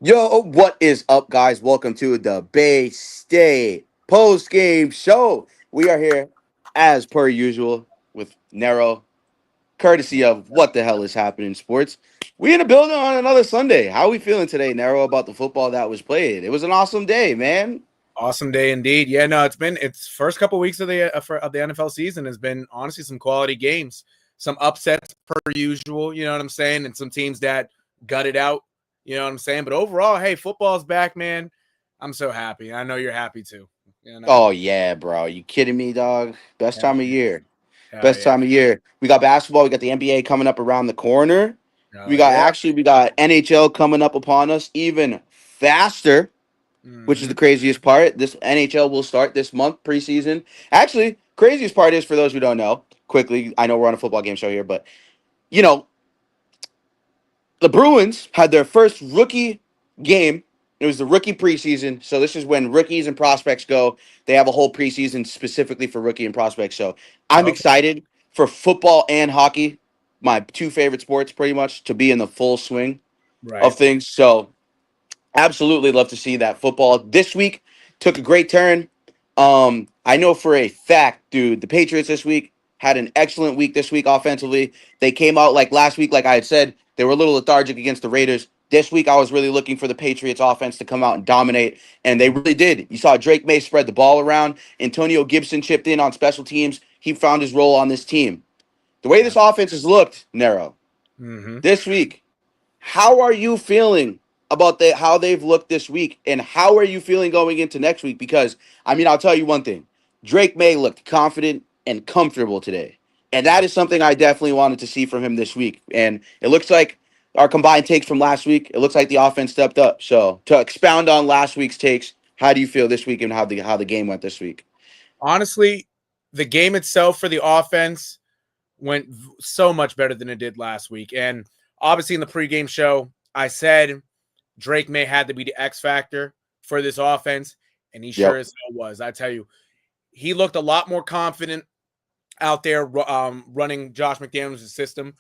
Yo, what is up, guys? Welcome to the Bay State post game show. We are here as per usual with Nero, courtesy of what the hell is happening in sports. We in the building on another Sunday. How are we feeling today, Nero, about the football that was played? It was an awesome day, man. Awesome day indeed. Yeah, no, it's first couple weeks of the NFL season has been honestly some quality games, some upsets per usual. You know what I'm saying, and some teams that gutted out. You know what I'm saying. But overall, hey, football's back, man. I'm so happy. I know you're happy too. You know. Oh yeah, bro. You kidding me, dog? Best Hell time of yeah. year. Hell Best yeah. time of year. We got basketball. We got the NBA coming up around the corner. Hell yeah. We got NHL coming up upon us even faster, which is Mm-hmm. the craziest part. This NHL will start this month, preseason. Actually, craziest part is for those who don't know, quickly, I know we're on a football game show here, but you know, the Bruins had their first rookie game. It was the rookie preseason. So this is when rookies and prospects go. They have a whole preseason specifically for rookie and prospects. So I'm Okay. excited for football and hockey, my two favorite sports pretty much, to be in the full swing of Right. things. So absolutely love to see that football this week took a great turn. I know for a fact, dude, the Patriots this week had an excellent week this week offensively. They came out like last week, like I had said, they were a little lethargic against the Raiders. This week, I was really looking for the Patriots offense to come out and dominate, and they really did. You saw Drake May spread the ball around. Antonio Gibson chipped in on special teams. He found his role on this team. The way Yeah. this offense has looked, Nero, Mm-hmm. this week, how are you feeling about how they've looked this week, and how are you feeling going into next week? Because I mean, I'll tell you one thing: Drake May looked confident and comfortable today, and that is something I definitely wanted to see from him this week. And it looks like our combined takes from last week. It looks like the offense stepped up. So to expound on last week's takes, how do you feel this week and how the game went this week? Honestly, the game itself for the offense went so much better than it did last week. And obviously, in the pregame show, I said Drake May had to be the X factor for this offense, and he sure Yep. as hell was. I tell you, he looked a lot more confident out there running Josh McDaniels' system.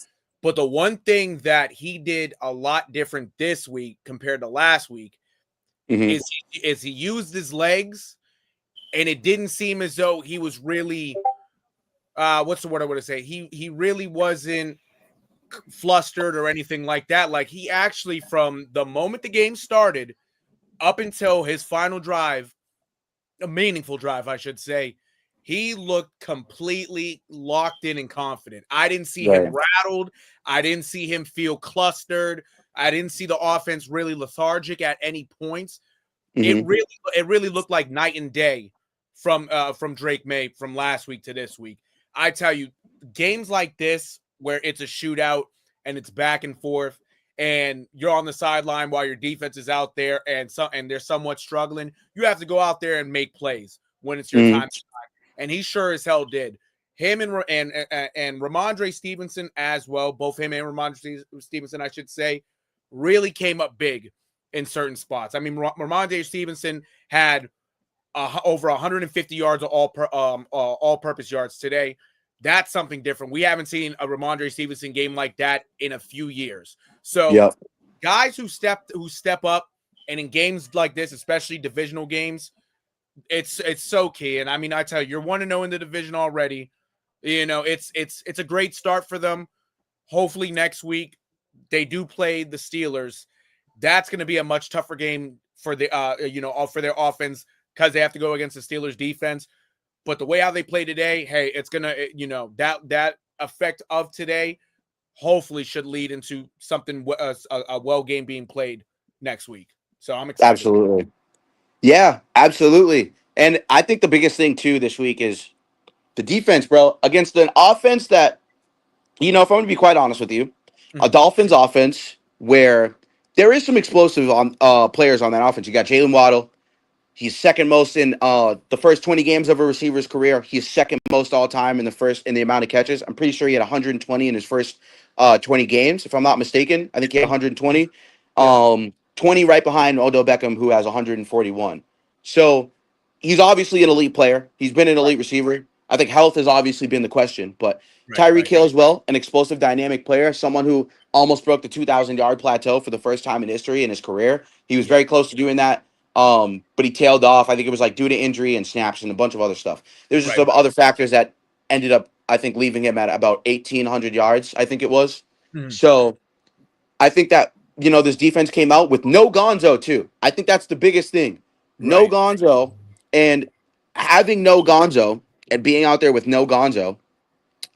But the one thing that he did a lot different this week compared to last week Hmm. is he used his legs, and it didn't seem as though he was really what's the word I want to say? He really wasn't flustered or anything like that. Like he actually, from the moment the game started up until his final drive, a meaningful drive, I should say, he looked completely locked in and confident. I didn't see him Right. rattled. I didn't see him feel clustered. I didn't see the offense really lethargic at any points. It Hmm. really it really looked like night and day from Drake May from last week to this week. I tell you, games like this where it's a shootout and it's back and forth and you're on the sideline while your defense is out there and they're somewhat struggling, you have to go out there and make plays when it's your Hmm. time. And he sure as hell did. Him and Ramondre Stevenson as well, both him and Ramondre Stevenson, I should say, really came up big in certain spots. I mean, Ramondre Stevenson had over 150 yards of all-purpose yards today. That's something different. We haven't seen a Ramondre Stevenson game like that in a few years. So, Yep. guys who step up, and in games like this, especially divisional games, it's so key. And I mean, I tell you, you're 1-0 in the division already. You know, it's a great start for them. Hopefully next week they do play the Steelers. That's going to be a much tougher game for the for their offense because they have to go against the Steelers defense. But the way how they play today, hey, it's gonna that effect of today hopefully should lead into something a well game being played next week. So I'm excited. Absolutely. Yeah, absolutely. And I think the biggest thing too this week is the defense, bro, against an offense that, if I'm going to be quite honest with you, a Mhm. Dolphins offense where there is some explosive on players on that offense. You got Jalen Waddle. He's second most in the first 20 games of a receiver's career. He's second most all time in the amount of catches. I'm pretty sure he had 120 in his first 20 games, if I'm not mistaken. I think he had 120. Yeah. 20 right behind Odell Beckham, who has 141. So he's obviously an elite player. He's been an elite receiver. I think health has obviously been the question, but Right, Tyreek right. Hill as well, an explosive, dynamic player, someone who almost broke the 2,000-yard plateau for the first time in history in his career. He was Yeah. very close to doing that, but he tailed off. I think it was like due to injury and snaps and a bunch of other stuff. There's just Right, some right. other factors that ended up, I think, leaving him at about 1,800 yards, I think it was. Mhm. So I think that, this defense came out with no Gonzo, too. I think that's the biggest thing. No Right. Gonzo, and having no Gonzo and being out there with no Gonzo,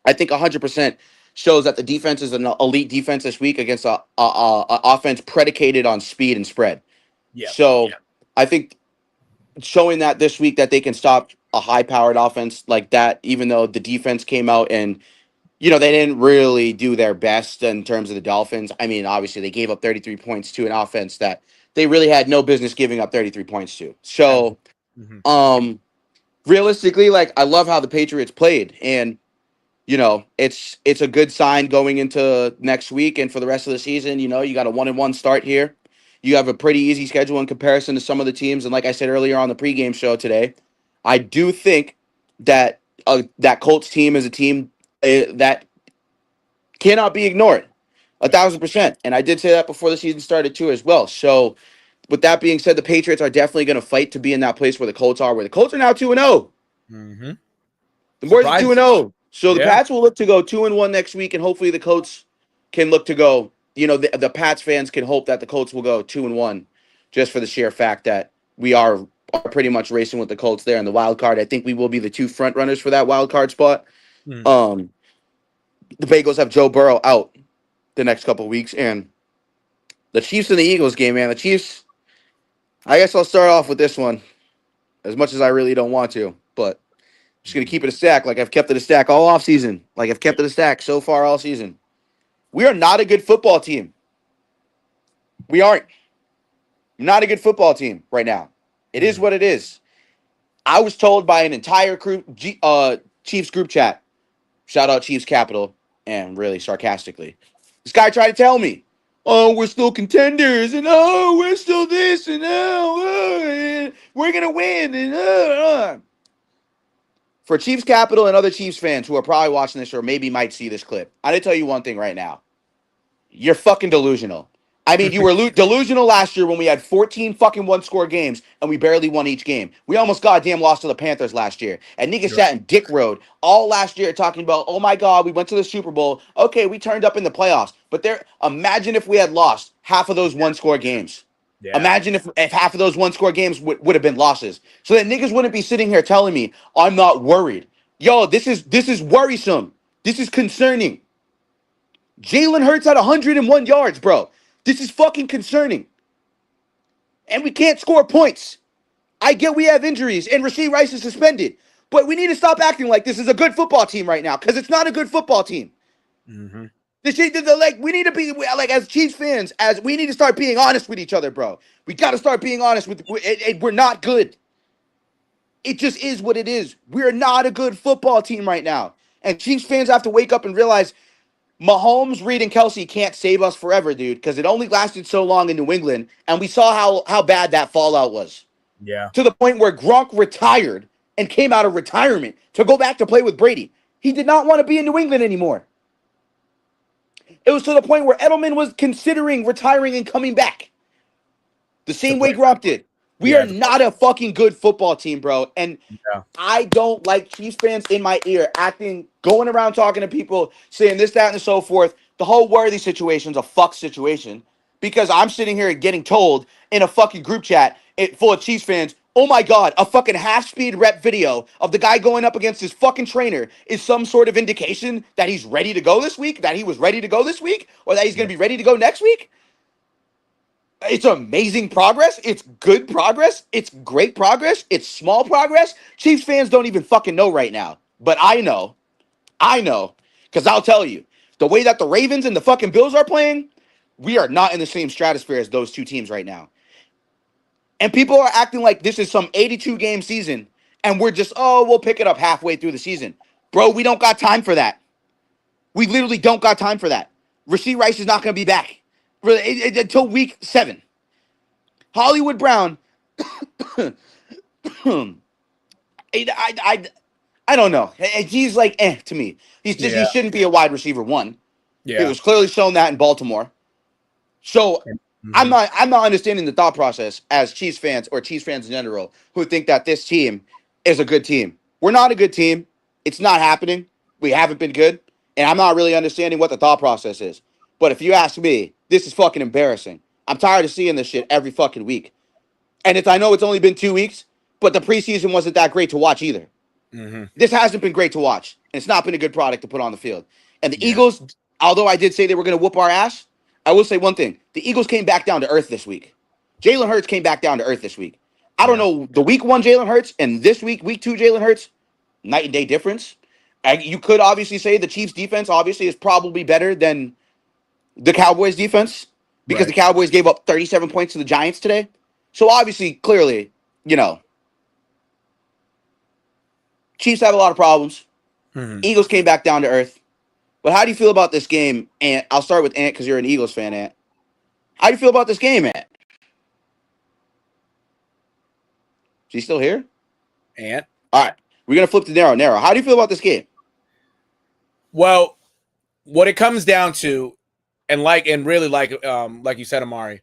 I think 100% shows that the defense is an elite defense this week against a offense predicated on speed and spread. Yeah. So I think showing that this week that they can stop a high-powered offense like that, even though the defense came out and they didn't really do their best in terms of the Dolphins. I mean, obviously they gave up 33 points to an offense that they really had no business giving up 33 points to. So, Absolutely. Mhm. realistically, like I love how the Patriots played, and it's a good sign going into next week and for the rest of the season. You got a 1-1 start here. You have a pretty easy schedule in comparison to some of the teams, and like I said earlier on the pregame show today, I do think that that Colts team is a team that cannot be ignored, a Right. 1,000%. And I did say that before the season started too, as well. So, with that being said, the Patriots are definitely going to fight to be in that place where the Colts are. Where the Colts are now 2-0. Mhm. The boys are 2 Surprise. and 0. So the Yeah. Pats will look to go 2-1 next week, and hopefully the Colts can look to go. The Pats fans can hope that the Colts will go 2-1, just for the sheer fact that we are pretty much racing with the Colts there in the wild card. I think we will be the two front runners for that wild card spot. Mhm. Um, the Bengals have Joe Burrow out the next couple of weeks, and the Chiefs and the Eagles game, man. The Chiefs. I guess I'll start off with this one, as much as I really don't want to, but just gonna keep it a stack, like I've kept it a stack all off season. Like I've kept it a stack so far all season. We are not a good football team. We aren't. Not a good football team right now. It is Mhm. what it is. I was told by an entire Chiefs group chat. Shout out Chiefs Capital, and really sarcastically, this guy tried to tell me, "Oh, we're still contenders, and oh, we're still this, and oh, we're gonna win." And for Chiefs Capital and other Chiefs fans who are probably watching this or maybe might see this clip, I did tell you one thing right now. You're fucking delusional. I mean, you were delusional last year when we had 14 fucking one-score games and we barely won each game. We almost goddamn lost to the Panthers last year. And niggas Right. sat in Dick Road all last year talking about, oh my God, we went to the Super Bowl. Okay, we turned up in the playoffs. But imagine if we had lost half of those one-score games. Yeah. Imagine if half of those one-score games would have been losses. So that niggas wouldn't be sitting here telling me, I'm not worried. Yo, this is worrisome. This is concerning. Jalen Hurts had 101 yards, bro. This is fucking concerning. And we can't score points. I get we have injuries and Rashee Rice is suspended. But we need to stop acting like this is a good football team right now, because it's not a good football team. Mhm. We need to be like, as Chiefs fans, as we need to start being honest with each other, bro. We got to start being honest with it. We're not good. It just is what it is. We're not a good football team right now. And Chiefs fans have to wake up and realize Mahomes, Reed, and Kelsey can't save us forever, dude, because it only lasted so long in New England, and we saw how bad that fallout was. Yeah. To the point where Gronk retired and came out of retirement to go back to play with Brady. He did not want to be in New England anymore. It was to the point where Edelman was considering retiring and coming back. The To same way play. Gronk did. We are Yeah. not a fucking good football team, bro. And Yeah. I don't like Chiefs fans in my ear going around talking to people, saying this, that, and so forth. The whole Worthy situation's a fuck situation, because I'm sitting here getting told in a fucking group chat full of Chiefs fans, oh my God, a fucking half-speed rep video of the guy going up against his fucking trainer is some sort of indication that he's ready to go this week, that he was ready to go this week, or that he's going Yeah. to be ready to go next week. It's amazing progress. It's good progress. It's great progress. It's small progress. Chiefs fans don't even fucking know right now. But I know. I know. Because I'll tell you, the way that the Ravens and the fucking Bills are playing, we are not in the same stratosphere as those two teams right now. And people are acting like this is some 82 game season and we're just, oh, we'll pick it up halfway through the season. Bro, we don't got time for that. We literally don't got time for that. Rashee Rice is not going to be back until week 7. Hollywood Brown, I, I, I I don't know. He's like to me. He Yeah. shouldn't be a wide receiver one. It Yeah. was clearly shown that in Baltimore. So Mhm. I'm not understanding the thought process as Chiefs fans or Chiefs fans in general who think that this team is a good team. We're not a good team. It's not happening. We haven't been good, and I'm not really understanding what the thought process is. But if you ask me, this is fucking embarrassing. I'm tired of seeing this shit every fucking week. And I know it's only been 2 weeks, but the preseason wasn't that great to watch either. Mhm. This hasn't been great to watch. And it's not been a good product to put on the field. And the Yeah. Eagles, although I did say they were going to whoop our ass, I will say one thing. The Eagles came back down to earth this week. Jalen Hurts came back down to earth this week. I don't Yeah. know, the week one Jalen Hurts and this week two Jalen Hurts, night and day difference. You could obviously say the Chiefs defense obviously is probably better than the Cowboys defense because the Right. Cowboys gave up 37 points to the Giants today. So obviously, clearly, Chiefs have a lot of problems. Mhm. Eagles came back down to earth. But how do you feel about this game, Ant? I'll start with Ant because you're an Eagles fan, Ant. How do you feel about this game, Ant? Is he still here? And All right. We're going to flip to Narrow. Narrow, how do you feel about this game? well, what it comes down to, and really like you said, Amari,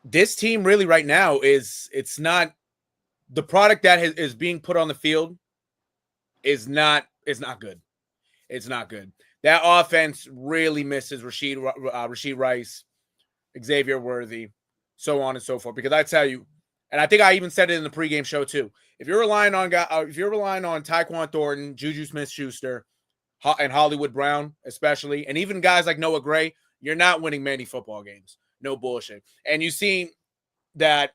this team really right now it's not the product that is being put on the field is not good. It's not good. That offense really misses Rashid Rice, Xavier Worthy, so on and so forth. Because I tell you, and I think I even said it in the pregame show too. If you're relying on Tyquan Thornton, Juju Smith-Schuster, and Hollywood Brown, especially, and even guys like Noah Gray, you're not winning many football games. No bullshit. And you see that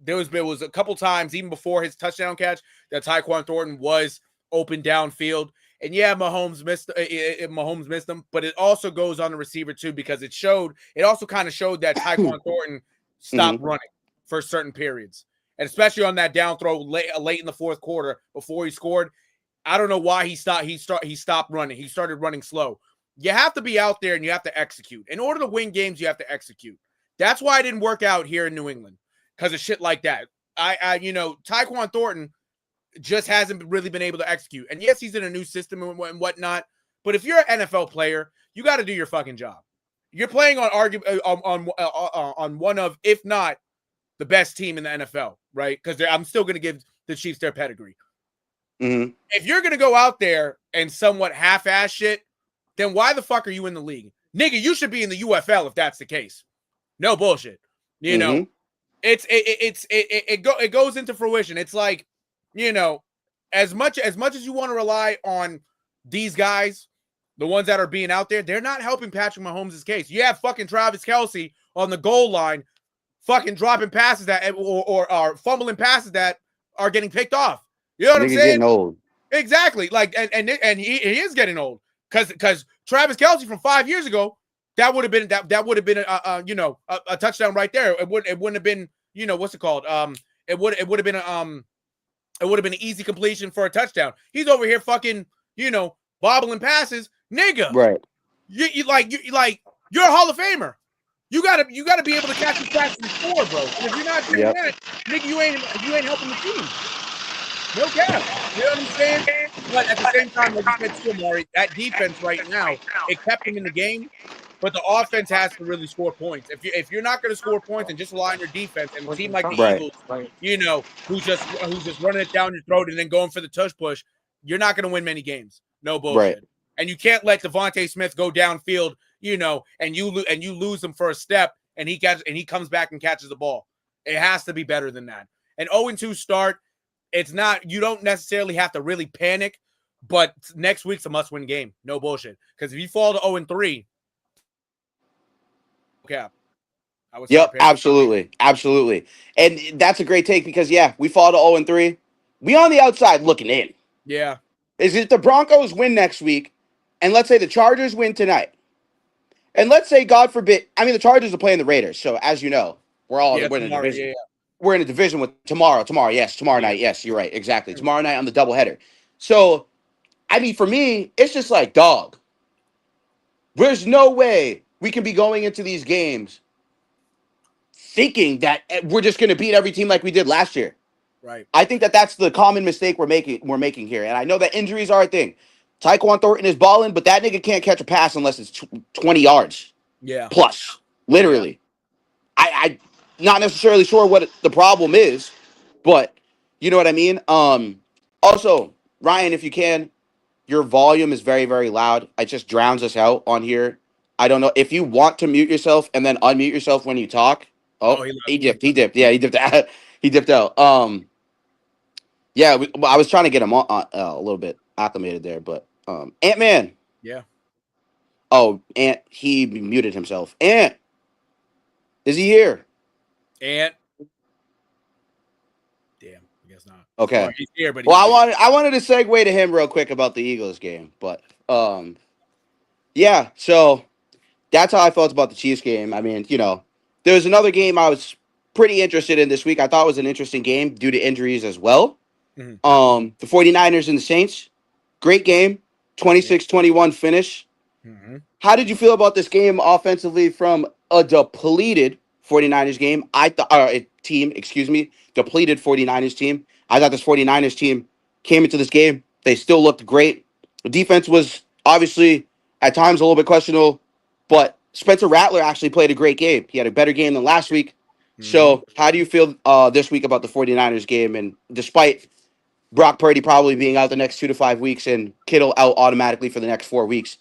there was a couple times, even before his touchdown catch, that Tyquan Thornton was open downfield. And yeah, Mahomes missed him, but it also goes on the receiver too, because it also kind of showed that Tyquan Thornton stopped running for certain periods. And especially on that down throw late in the fourth quarter before he scored. I don't know why he stopped running. He started running slow. You have to be out there and you have to execute. In order to win games, you have to execute. That's why it didn't work out here in New England, because of shit like that. Tyquan Thornton just hasn't really been able to execute. And yes, he's in a new system and whatnot. But if you're an NFL player, you got to do your fucking job. You're playing on one of, if not the best team in the NFL, right? Because I'm still going to give the Chiefs their pedigree. Mm-hmm. If you're going to go out there and somewhat half-ass shit, then why the fuck are you in the league? Nigga, you should be in the UFL if that's the case. No bullshit. You know, it goes into fruition. It's like, as much as you want to rely on these guys, the ones that are being out there, they're not helping Patrick Mahomes' case. You have fucking Travis Kelce on the goal line, fucking dropping passes that or fumbling passes that are getting picked off. You know what I'm Nigga's saying? getting old. Exactly. Like, and he is getting old, because Travis Kelce from 5 years ago, that would have been a touchdown right there. It wouldn't have been, what's it called? It would have been an easy completion for a touchdown. He's over here fucking, bobbling passes, nigga. Right. You're a Hall of Famer. You gotta be able to catch the passes and score, bro. And if you're not doing that, nigga, you ain't helping the team. No cap. You know what I'm saying? But at the same time, like you said too, Amari, that defense right now, it kept them in the game. But the offense has to really score points. If you're not going to score points and just rely on your defense, and a team like the Eagles, who's just running it down your throat and then going for the tush push, you're not going to win many games. No bullshit. Right. And you can't let Devontae Smith go downfield, and you lose him for a step, and he comes back and catches the ball. It has to be better than that. An 0-2 start. It's not, you don't necessarily have to really panic, but next week's a must-win game. No bullshit. Because if you fall to 0-3, cap. Yep, absolutely. Absolutely. And that's a great take because, we fall to 0-3. We on the outside looking in. Yeah. Is if the Broncos win next week, and let's say the Chargers win tonight, and let's say, God forbid, the Chargers are playing the Raiders. So, as you know, we're in a division. Yeah. We're in a division with tomorrow. Tomorrow night. Yes, you're right. Exactly. Tomorrow night on the doubleheader. So, for me, it's just like, dog, there's no way we can be going into these games thinking that we're just going to beat every team like we did last year. Right. I think that that's the common mistake we're making here. And I know that injuries are a thing. Tyquan Thornton is balling, but that nigga can't catch a pass unless it's 20 yards Yeah. plus. Yeah. Literally. I not necessarily sure what the problem is, but you know what I mean? Also, Ryan, if you can, your volume is very, very loud. It just drowns us out on here. I don't know if you want to mute yourself and then unmute yourself when you talk. Oh, Oh, he he left. dipped. He dipped. Yeah, he dipped out. He dipped out. Yeah, I was trying to get him a little bit acclimated there, but Ant Man. Yeah. Oh, Ant. He muted himself. Ant, is he here? And damn, I guess not. Or Okay. he's here, but Well, he's I wanted to segue to him real quick about the Eagles game, but yeah. So that's how I felt about the Chiefs game. I mean, there was another game I was pretty interested in this week. I thought it was an interesting game due to injuries as well. Mhm. The 49ers and the Saints. Great game. Yeah. 26-21 finish. Mm-hmm. How did you feel about this game offensively from a depleted 49ers game? I thought team, excuse me, depleted 49ers team. I thought this 49ers team came into this game. They still looked great. The defense was obviously at times a little bit questionable, but Spencer Rattler actually played a great game. He had a better game than last week. Mm-hmm. So, how do you feel this week about the 49ers game? And despite Brock Purdy probably being out the next 2 to 5 weeks and Kittle out automatically for the next 4 weeks,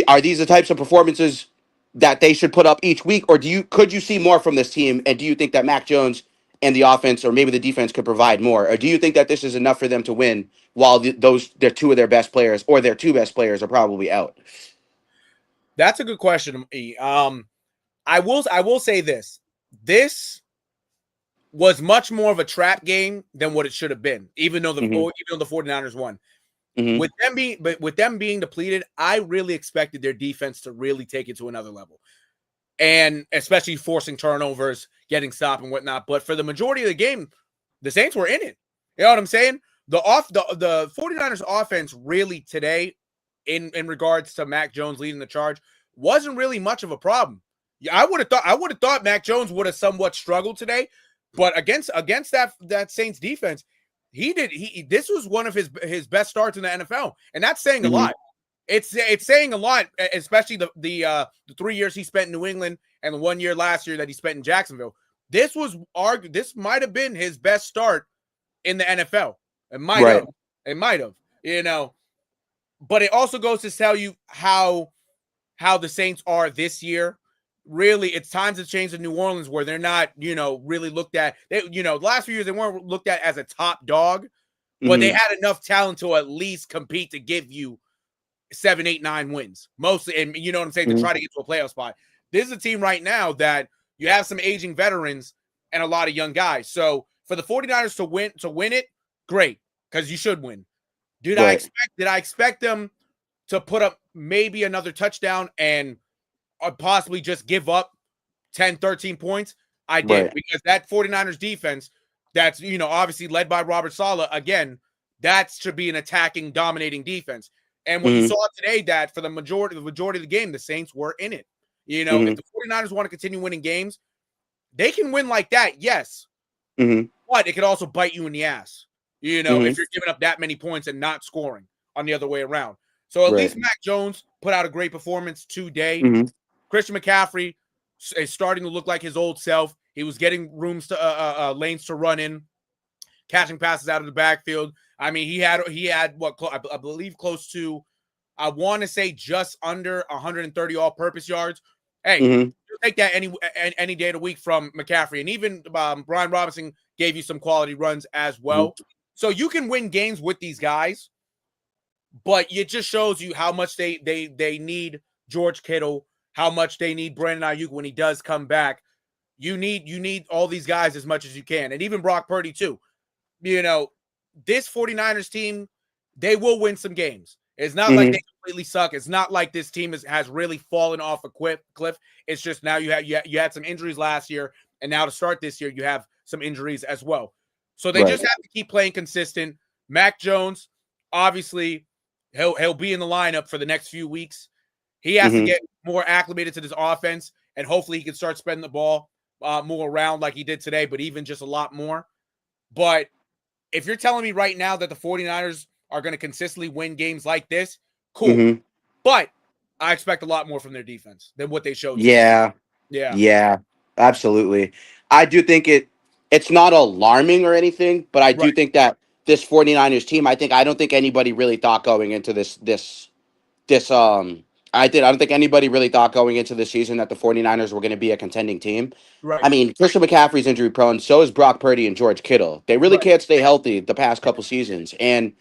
are these the types of performances that they should put up each week, or could you see more from this team? And do you think that Mac Jones and the offense, or maybe the defense, could provide more, or do you think that this is enough for them to win while their two of their best players or their two best players are probably out? That's a good question, E. I will say this. This was much more of a trap game than what it should have been, even though Mm-hmm. 49ers won. Mm-hmm. With them being depleted, I really expected their defense to really take it to another level. And especially forcing turnovers, getting stopped and whatnot. But for the majority of the game, the Saints were in it. You know what I'm saying? The 49ers offense really today, in regards to Mac Jones leading the charge, wasn't really much of a problem. Yeah, I would have thought Mac Jones would have somewhat struggled today, but against that Saints defense, this was one of his best starts in the NFL, and that's saying a Mm-hmm. lot. It's saying a lot, especially the 3 years he spent in New England and the 1 year last year that he spent in Jacksonville. This might have been his best start in the NFL. It might Right. have, but it also goes to tell you how the Saints are this year. Really, it's times have changed in New Orleans where they're not, really looked at. The last few years they weren't looked at as a top dog, but they Mm-hmm. had enough talent to at least compete to give you 7, 8, 9 wins, mostly, and you know what I'm saying, to Mm-hmm. try to get to a playoff spot. This is a team right now that you have some aging veterans and a lot of young guys. So for the 49ers to win it, great, because you should win. Did I expect them to put up maybe another touchdown and possibly just give up 10, 13 points? I did, Right. because that 49ers defense, that's, obviously led by Robert Saleh, again, that should be an attacking, dominating defense. And what you Mm-hmm. saw today, that for the majority of the game, the Saints were in it. Mm-hmm. If the 49ers want to continue winning games, they can win like that, yes. Mm-hmm. But it could also bite you in the ass, Mm-hmm. if you're giving up that many points and not scoring on the other way around. So at Right. least Mac Jones put out a great performance today. Mm-hmm. Christian McCaffrey is starting to look like his old self. He was getting lanes to run in, catching passes out of the backfield. I mean, he had what I believe close to, I want to say, just under 130 all-purpose yards. Hey, Mm-hmm. you'll take that any day of the week from McCaffrey, and even Brian Robinson gave you some quality runs as well. So you can win games with these guys, but it just shows you how much they need George Kittle, how much they need Brandon Ayuk when he does come back. You need all these guys as much as you can, and even Brock Purdy too. This 49ers team, they will win some games. It's not like Mm-hmm. they completely suck. It's not like this team has really fallen off a cliff. It's just now you had some injuries last year, and now to start this year, you have some injuries as well. So they Right. just have to keep playing consistent. Mac Jones, obviously, he'll be in the lineup for the next few weeks. He has to Mm-hmm. get more acclimated to this offense, and hopefully he can start spreading the ball more around like he did today, but even just a lot more. But if you're telling me right now that the 49ers are going to consistently win games like this, cool. Mm-hmm. But I expect a lot more from their defense than what they showed today. Yeah. Yeah. Yeah. Absolutely. I do think it's not alarming or anything, but I do Right. think that this 49ers team, I don't think anybody really thought going into this I don't think anybody really thought going into the season that the 49ers were going to be a contending team. Right. I mean, Christian McCaffrey's injury prone, so is Brock Purdy and George Kittle. They really Right. can't stay healthy the past couple seasons. And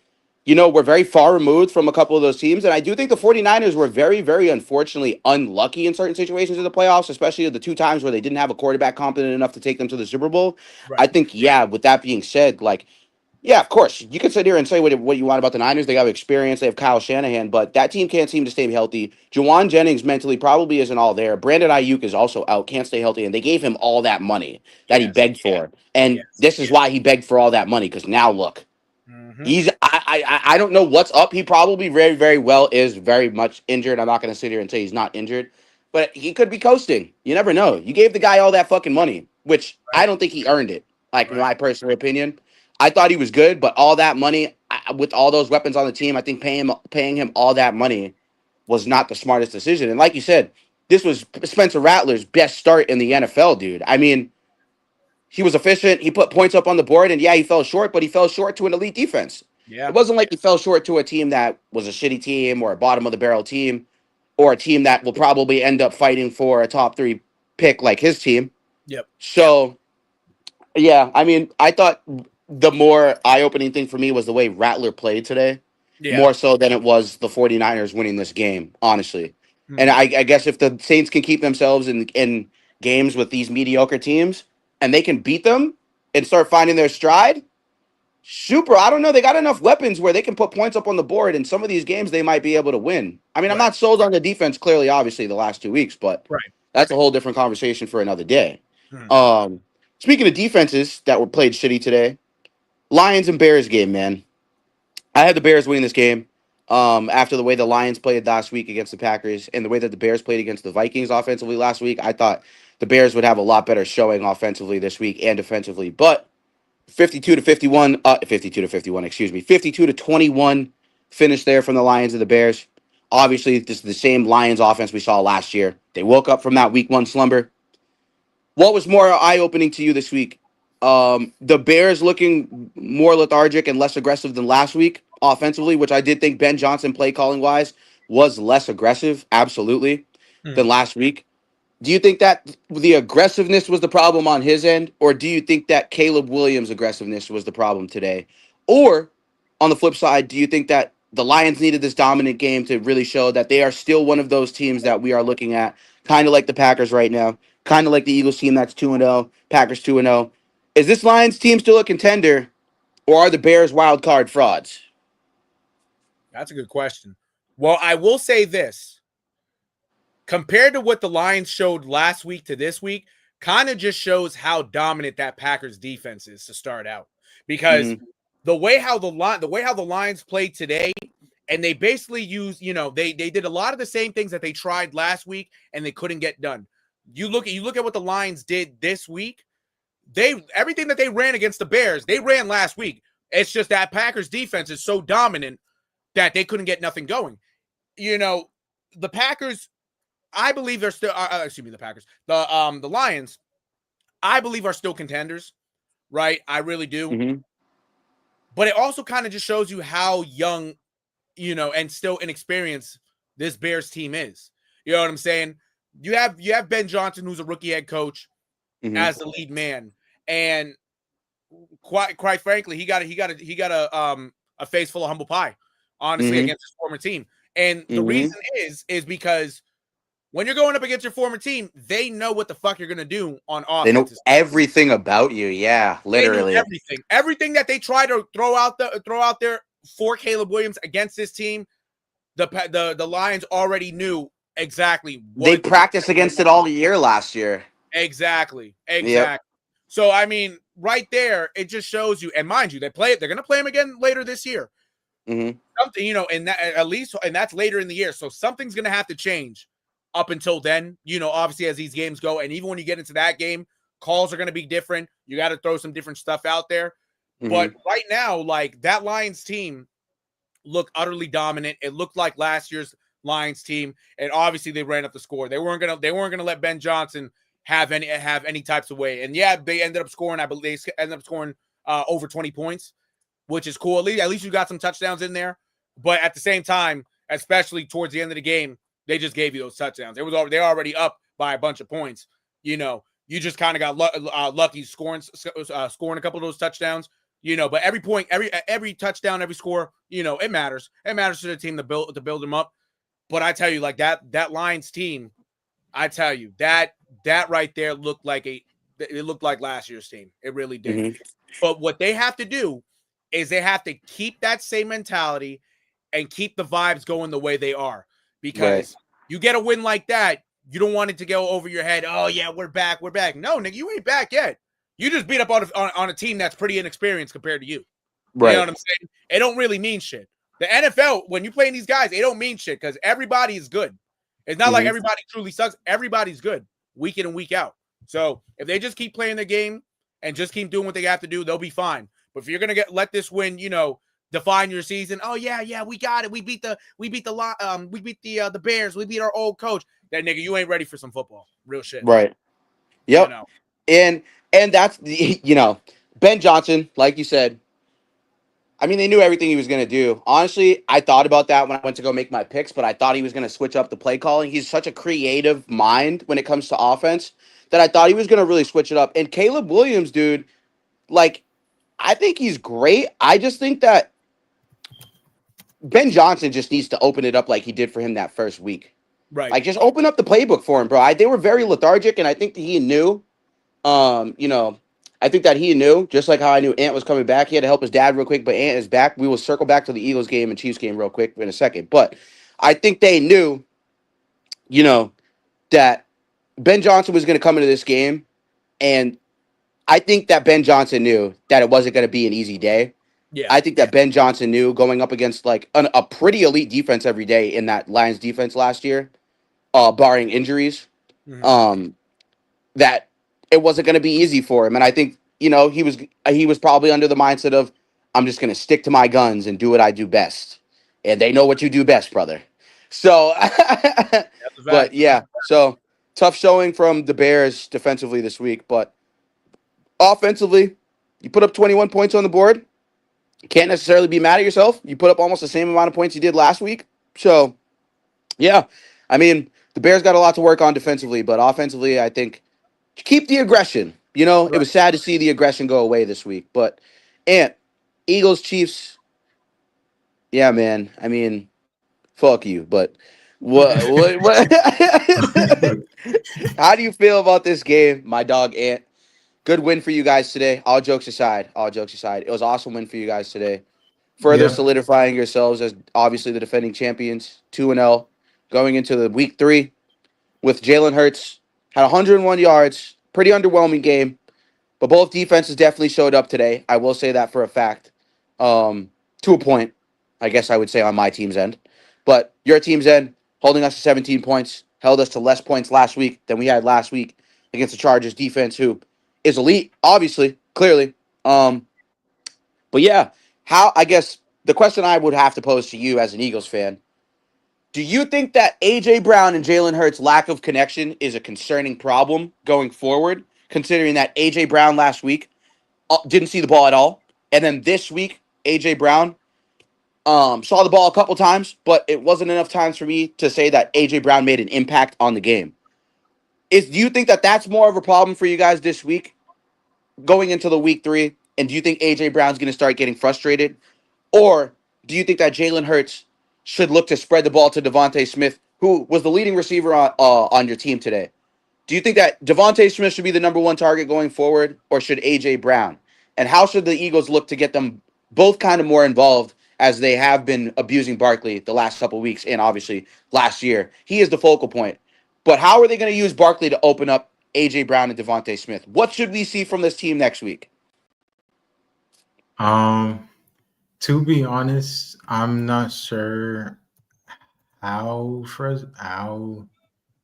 we're very far removed from a couple of those teams. And I do think the 49ers were very, very unfortunately unlucky in certain situations in the playoffs, especially the two times where they didn't have a quarterback competent enough to take them to the Super Bowl. Right. I think, yeah, with that being said, like, yeah, of course. You can sit here and say what you want about the Niners. They have experience. They have Kyle Shanahan, but that team can't seem to stay healthy. Jawan Jennings mentally probably isn't all there. Brandon Ayuk is also out, can't stay healthy, and they gave him all that money that he Yes. begged for. And Yes. this is why he begged for all that money, because now look, Mm-hmm. I don't know what's up. He probably very, very well is very much injured. I'm not going to sit here and say he's not injured, but he could be coasting. You never know. You gave the guy all that fucking money, which I Right. don't think he earned it, like in Right. my personal opinion. I thought he was good, but all that money with all those weapons on the team, I think paying him all that money was not the smartest decision. And like you said, this was Spencer Rattler's best start in the NFL, dude. I mean, he was efficient. He put points up on the board, and yeah, he fell short, but he fell short to an elite defense. Yeah. It wasn't like he fell short to a team that was a shitty team or a bottom of the barrel team or a team that will probably end up fighting for a top 3 pick like his team. Yep. So, yeah, I mean, I thought the more eye-opening thing for me was the way Rattler played today, Yeah. more so than it was the 49ers winning this game, honestly. And Mhm. I guess if the Saints can keep themselves in games with these mediocre teams and they can beat them and start finding their stride, super. I don't know. They got enough weapons where they can put points up on the board. In some of these games, they might be able to win. I mean, I'm Right. not sold on the defense, clearly, obviously, the last 2 weeks, but Right. that's a whole different conversation for another day. Mhm. Speaking of defenses that were played shitty today, Lions and Bears game, man. I had the Bears winning this game. After the way the Lions played last week against the Packers and the way that the Bears played against the Vikings offensively last week, I thought the Bears would have a lot better showing offensively this week and defensively. But 52 to 51, excuse me, 52 to 21 finish there from the Lions and the Bears. Obviously, this is the same Lions offense we saw last year. They woke up from that week 1 slumber. What was more eye-opening to you this week? The Bears looking more lethargic and less aggressive than last week offensively, which I did think Ben Johnson play calling wise was less aggressive, absolutely, than Mhm. last week. Do you think that the aggressiveness was the problem on his end, or do you think that Caleb Williams' aggressiveness was the problem today? Or on the flip side, do you think that the Lions needed this dominant game to really show that they are still one of those teams that we are looking at, kind of like the Packers right now, kind of like the Eagles team that's 2-0, Packers 2-0? Is this Lions team still a contender, or are the Bears wild card frauds? That's a good question. Well, I will say this. Compared to what the Lions showed last week to this week, kind of just shows how dominant that Packers defense is to start out. Because Mm-hmm. the way how the Lions played today, and they basically used, they did a lot of the same things that they tried last week and they couldn't get done. You look at what the Lions did this week. Everything that they ran against the Bears, they ran last week. It's just that Packers defense is so dominant that they couldn't get nothing going. The Packers, I believe they're still. Excuse me, the Packers, the Lions, I believe are still contenders, right? I really do. Mm-hmm. But it also kind of just shows you how young, and still inexperienced this Bears team is. You know what I'm saying? You have Ben Johnson, who's a rookie head coach, Mm-hmm. as the lead man, and quite frankly, he got a face full of humble pie, honestly, Mm-hmm. against his former team. And the Mm-hmm. reason is because when you're going up against your former team, they know what the fuck you're gonna do on They know offense. everything about you. Yeah, They know literally. everything that they try to throw out there for Caleb Williams against this team. The Lions already knew exactly They what practiced against it all year last year. exactly. Yep. So I mean, right there, it just shows you. And mind you, they're going to play him again later this year. Mm-hmm. Something, and that at least, and that's later in the year. So something's going to have to change up until then. Obviously as these games go, and even when you get into that game, calls are going to be different. You got to throw some different stuff out there. But right now, like that Lions team looked utterly dominant. It looked like last year's Lions team, and obviously they ran up the score. They weren't gonna let Ben Johnson have any types of way. And yeah, they ended up scoring. I believe they ended up scoring over 20 points, which is cool. At least you got some touchdowns in there. But at the same time, especially towards the end of the game, they just gave you those touchdowns. They're already up by a bunch of points. You know, you just kind of got lucky scoring a couple of those touchdowns. You know, but every point, every touchdown, every score, you know, it matters. It matters to the team to build them up. But I tell you, like that Lions team, I tell you that right there looked like last year's team. It really did. But what they have to do is they have to keep that same mentality and keep the vibes going the way they are. Because you get a win like that, you don't want it to go over your head. Oh yeah, we're back. No, nigga, you ain't back yet. You just beat up on a team that's pretty inexperienced compared to you. Right. You know what I'm saying? It don't really mean shit. The NFL, when you playing these guys, it don't mean shit because everybody is good. It's not like everybody truly sucks. Everybody's good week in and week out. So if they just keep playing the game and just keep doing what they have to do, they'll be fine. But if you're gonna let this win, you know, define your season. Oh yeah, we got it. We beat the Bears. We beat our old coach. That nigga, you ain't ready for some football. Real shit. Right. Yep. You know. And that's you know, Ben Johnson, like you said. I mean, they knew everything he was going to do. Honestly, I thought about that when I went to go make my picks, but I thought he was going to switch up the play calling. He's such a creative mind when it comes to offense that I thought he was going to really switch it up. And Caleb Williams, dude, like, I think he's great. I just think that Ben Johnson just needs to open it up like he did for him that first week. Right. Like, just open up the playbook for him, bro. They were very lethargic, and I think that he knew, you know, I think that he knew, just like how I knew Ant was coming back. He had to help his dad real quick, but Ant is back. We will circle back to the Eagles game and Chiefs game real quick in a second. But I think they knew, you know, that Ben Johnson was going to come into this game. And I think that Ben Johnson knew that it wasn't going to be an easy day. Yeah. I think that Ben Johnson knew going up against like a pretty elite defense every day in that Lions defense last year, barring injuries, that it wasn't going to be easy for him. And I think, you know, he was probably under the mindset of, I'm just going to stick to my guns and do what I do best. And they know what you do best, brother. So, but yeah, so tough showing from the Bears defensively this week. But offensively, you put up 21 points on the board. You can't necessarily be mad at yourself. You put up almost the same amount of points you did last week. So, yeah, I mean, the Bears got a lot to work on defensively, but offensively, I think keep the aggression. You know, it was sad to see the aggression go away this week. But, Ant, Eagles, Chiefs, yeah, man. I mean, fuck you. But what how do you feel about this game, my dog Ant? Good win for you guys today. All jokes aside, it was an awesome win for you guys today. Further solidifying yourselves as obviously the defending champions, 2-0, going into the week 3 with Jalen Hurts had 101 yards. Pretty underwhelming game, but both defenses definitely showed up today. I will say that for a fact. To a point, I guess I would say on my team's end. But your team's end, holding us to 17 points, held us to less points last week than we had last week against the Chargers defense, who is elite, obviously, clearly. But yeah, I guess the question I would have to pose to you as an Eagles fan, do you think that A.J. Brown and Jalen Hurts' lack of connection is a concerning problem going forward, considering that A.J. Brown last week didn't see the ball at all, and then this week, A.J. Brown saw the ball a couple times, but it wasn't enough times for me to say that A.J. Brown made an impact on the game. Do you think that that's more of a problem for you guys this week, going into the week 3? And do you think A.J. Brown's going to start getting frustrated? Or do you think that Jalen Hurts should look to spread the ball to Devontae Smith, who was the leading receiver on your team today? Do you think that Devontae Smith should be the number 1 target going forward, or should A.J. Brown? And how should the Eagles look to get them both kind of more involved, as they have been abusing Barkley the last couple of weeks and obviously last year? He is the focal point. But how are they going to use Barkley to open up A.J. Brown and Devontae Smith? What should we see from this team next week? To be honest, I'm not sure how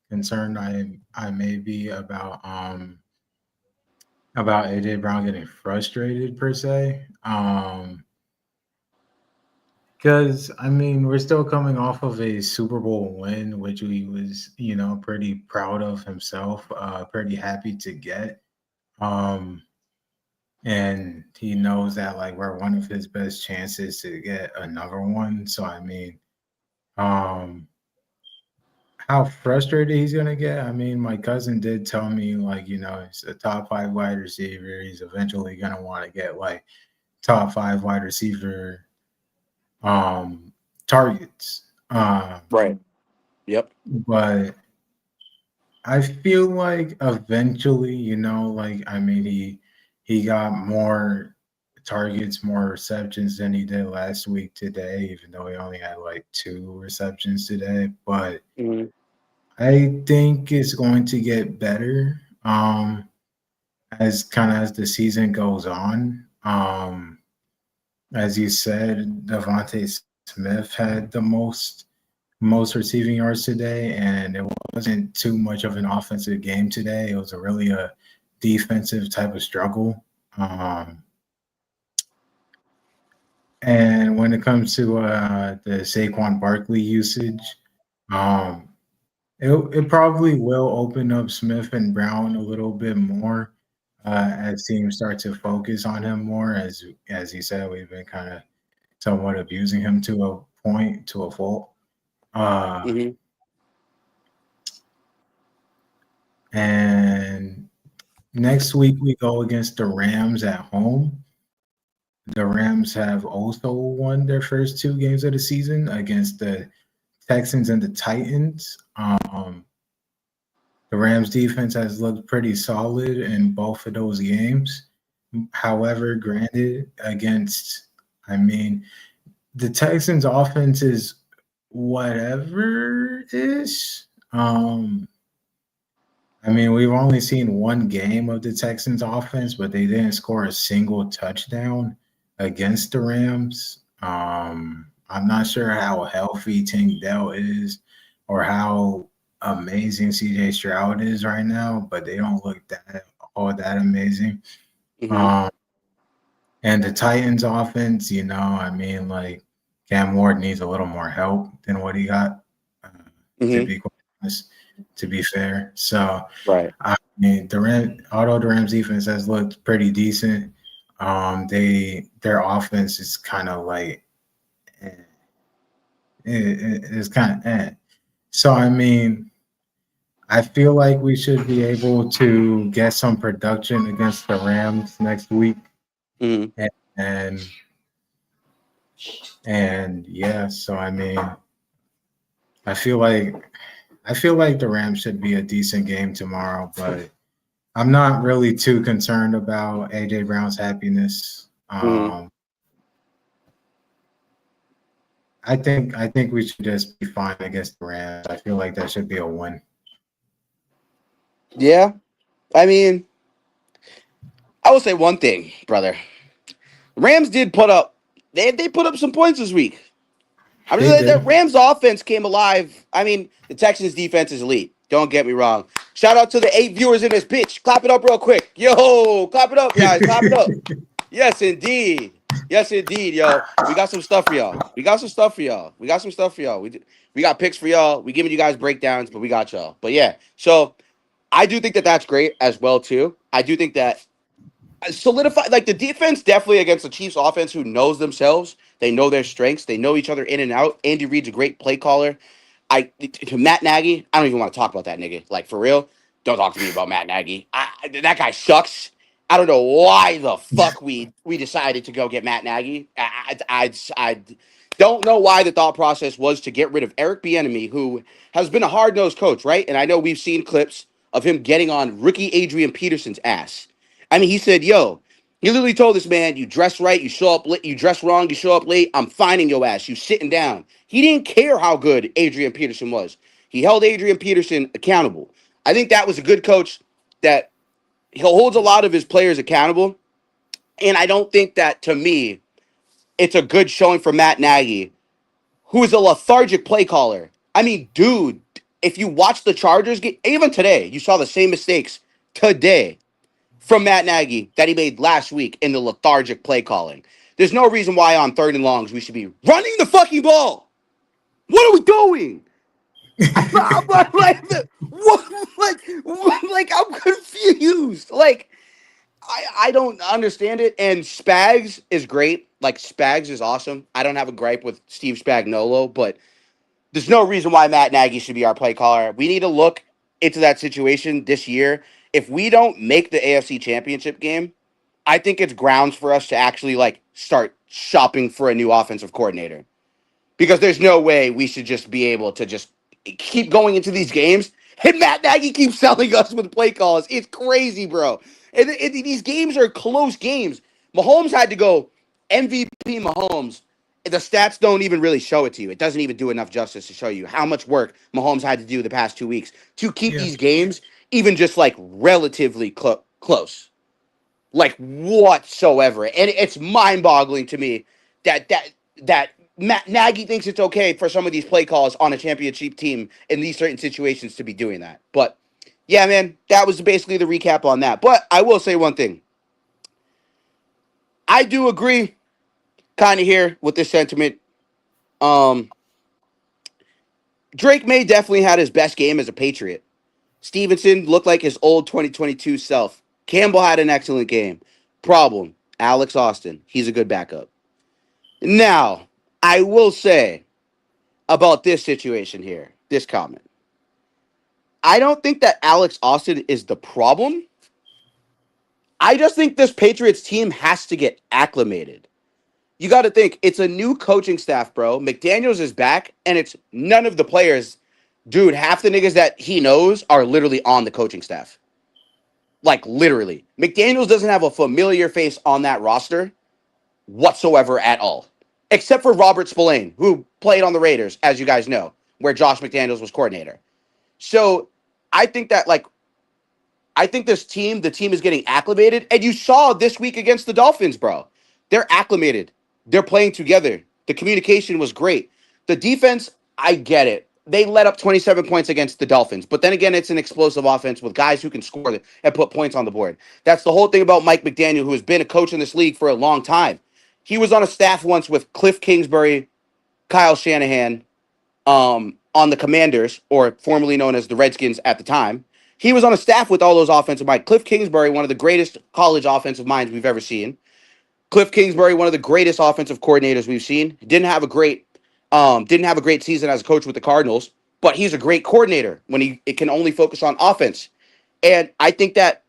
concerned I may be about about AJ Brown getting frustrated per se. Because I mean, we're still coming off of a Super Bowl win, which he was, pretty proud of himself, pretty happy to get. Um, and he knows that like we're one of his best chances to get another one. So I mean, um, how frustrated he's gonna get. I mean, my cousin did tell me like, he's a top 5 wide receiver. He's eventually gonna want to get like top 5 wide receiver um targets. Right. Yep. But I feel like eventually, like I mean he got more targets, more receptions than he did last week today, even though he only had like 2 receptions today. But Mhm. I think it's going to get better as the season goes on. As you said, Devontae Smith had the most receiving yards today, and it wasn't too much of an offensive game today. It was really a defensive type of struggle. And when it comes to the Saquon Barkley usage, um, it probably will open up Smith and Brown a little bit more as teams start to focus on him more. As you said, we've been kind of somewhat abusing him to a point, to a fault. Uh, Mhm. and next week we go against the Rams at home. The Rams have also won their first 2 games of the season against the Texans and the Titans. The Rams defense has looked pretty solid in both of those games. However, granted, I mean, the Texans offense is whatever ish. I mean, we've only seen 1 game of the Texans offense, but they didn't score a single touchdown against the Rams. I'm not sure how healthy Tank Dell is or how amazing CJ Stroud is right now, but they don't look that amazing. Mhm. Um, and the Titans offense, I mean, like Cam Ward needs a little more help than what he got, uh, to Mhm. be quite honest, to be fair. So, Right. I mean, although the Rams defense has looked pretty decent, their offense is kind of like eh, it's kind of So I mean, I feel like we should be able to get some production against the Rams next week, Mhm. and and yeah. So I mean, I feel like the Rams should be a decent game tomorrow, but I'm not really too concerned about AJ Brown's happiness. Mhm. I think we should just be fine against the Rams. I feel like that should be a win. Yeah. I mean, I will say one thing, brother. Rams did put up. They put up some points this week. I They mean, the did. Rams offense came alive. I mean, the Texans defense is elite. Don't get me wrong. Shout out to the 8 viewers in this pitch. Clap it up real quick. Yo, clap it up, guys. Clap it up. Yes, indeed. Yes, indeed, yo. We got some stuff for y'all. We got some stuff for y'all. We got some stuff for y'all. We got picks for y'all. We giving you guys breakdowns, but we got y'all. But yeah, so I do think that that's great as well too. I do think that solidify like the defense definitely against the Chiefs offense who knows themselves. They know their strengths. They know each other in and out. Andy Reid's a great play caller. To Matt Nagy, I don't even want to talk about that nigga. Like for real, don't talk to me about Matt Nagy. That guy sucks. I don't know why the fuck we decided to go get Matt Nagy. I don't know why the thought process was to get rid of Eric Bieniemy, who has been a hard nosed coach, right? And I know we've seen clips of him getting on rookie Adrian Peterson's ass. I mean, he said, "Yo." He literally told this man, "You dress right, you show up late. You dress wrong, you show up late. I'm fining your ass. You sitting down." He didn't care how good Adrian Peterson was. He held Adrian Peterson accountable. I think that was a good coach that he holds a lot of his players accountable. And I don't think that, to me, it's a good showing for Matt Nagy, who is a lethargic play caller. I mean, dude, if you watch the Chargers get even today, you saw the same mistakes today. from Matt Nagy that he made last week in the lethargic play calling. There's no reason why on 3rd and longs we should be running the fucking ball. What are we doing? Like, I'm confused. Like, I don't understand it. And Spags is great. Like, Spags is awesome. I don't have a gripe with Steve Spagnuolo, but there's no reason why Matt Nagy should be our play caller. We need to look into that situation this year. If we don't make the AFC Championship game, I think it's grounds for us to actually like start shopping for a new offensive coordinator. Because there's no way we should just be able to just keep going into these games and Matt Nagy keeps selling us with play calls. It's crazy, bro. And these games are close games. Mahomes had to go MVP Mahomes. The stats don't even really show it to you. It doesn't even do enough justice to show you how much work Mahomes had to do the past 2 weeks to keep these games even just like relatively close. Like whatsoever. And it's mind-boggling to me that Matt Nagy thinks it's okay for some of these play calls on a championship team in these certain situations to be doing that. But yeah, man, that was basically the recap on that. But I will say one thing. I do agree kind of here with this sentiment. Drake May definitely had his best game as a Patriot. Stevenson looked like his old 2022 self. Campbell had an excellent game. Problem, Alex Austin. He's a good backup. Now, I will say about this situation here, this comment. I don't think that Alex Austin is the problem. I just think this Patriots team has to get acclimated. You got to think, it's a new coaching staff, bro. McDaniels is back, and it's none of the players. Dude, half the niggas that he knows are literally on the coaching staff. Like, literally. McDaniels doesn't have a familiar face on that roster whatsoever at all. Except for Robert Spillane, who played on the Raiders, as you guys know, where Josh McDaniels was coordinator. So, I think that, like, the team is getting acclimated. And you saw this week against the Dolphins, bro. They're acclimated. They're playing together. The communication was great. The defense, I get it. They let up 27 points against the Dolphins. But then again, it's an explosive offense with guys who can score and put points on the board. That's the whole thing about Mike McDaniel, who has been a coach in this league for a long time. He was on a staff once with Cliff Kingsbury, Kyle Shanahan, on the Commanders, or formerly known as the Redskins at the time. He was on a staff with all those offensive minds. Cliff Kingsbury, one of the greatest college offensive minds we've ever seen. Cliff Kingsbury, one of the greatest offensive coordinators we've seen. Didn't have a great season as a coach with the Cardinals, but he's a great coordinator when it can only focus on offense. And I think that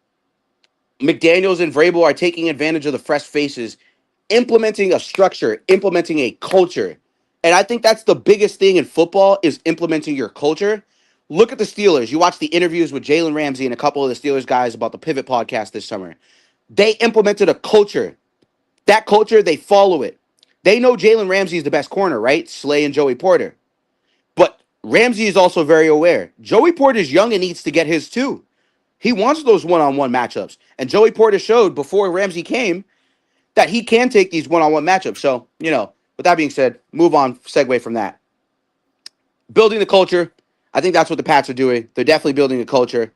McDaniels and Vrabel are taking advantage of the fresh faces, implementing a structure, implementing a culture. And I think that's the biggest thing in football is implementing your culture. Look at the Steelers. You watch the interviews with Jalen Ramsey and a couple of the Steelers guys about the Pivot podcast this summer. They implemented a culture. That culture, they follow it. They know Jalen Ramsey is the best corner, right? Slay and Joey Porter. But Ramsey is also very aware. Joey Porter's young and needs to get his too. He wants those one-on-one matchups. And Joey Porter showed before Ramsey came that he can take these one-on-one matchups. So, with that being said, move on, segue from that. Building the culture. I think that's what the Pats are doing. They're definitely building a culture.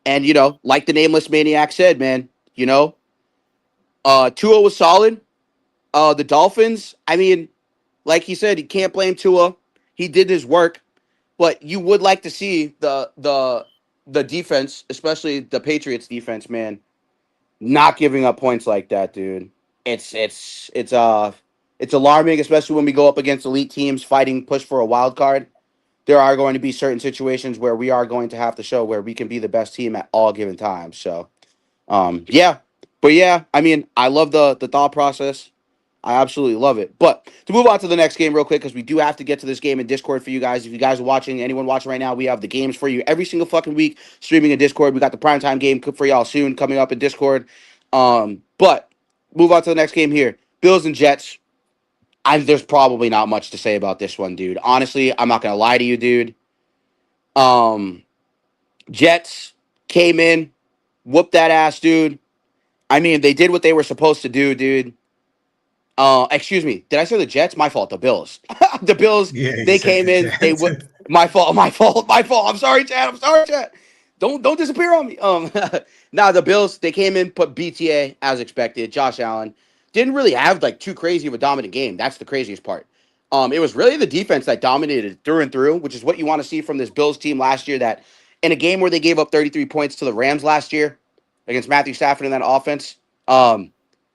And, like the Nameless Maniac said, man, Tua was solid. The Dolphins, I mean, like he said, you can't blame Tua. He did his work, but you would like to see the defense, especially the Patriots defense, man, not giving up points like that, dude. It's alarming, especially when we go up against elite teams fighting push for a wild card. There are going to be certain situations where we are going to have to show where we can be the best team at all given times. So, yeah. But yeah, I mean, I love the thought process. I absolutely love it. But to move on to the next game real quick, because we do have to get to this game in Discord for you guys. If you guys are watching, anyone watching right now, we have the games for you every single fucking week streaming in Discord. We got the primetime game for y'all soon coming up in Discord. But move on to the next game here. Bills and Jets. There's probably not much to say about this one, dude. Honestly, I'm not going to lie to you, dude. Jets came in, whooped that ass, dude. I mean, they did what they were supposed to do, dude. Excuse me. Did I say the Jets? My fault. The Bills. The Bills, they came in. They whooped. My fault. I'm sorry, Chad. Don't disappear on me. Now the Bills, they came in, put BTA as expected. Josh Allen didn't really have like too crazy of a dominant game. That's the craziest part. It was really the defense that dominated through and through, which is what you want to see from this Bills team last year. That in a game where they gave up 33 points to the Rams last year against Matthew Stafford in that offense,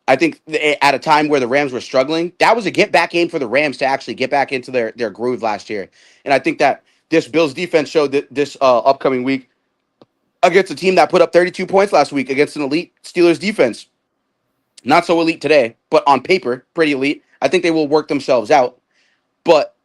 I think at a time where the Rams were struggling, that was a get back game for the Rams to actually get back into their groove last year. And I think that this Bills defense showed that this upcoming week against a team that put up 32 points last week against an elite Steelers defense. Not so elite today, but on paper, pretty elite. I think they will work themselves out. But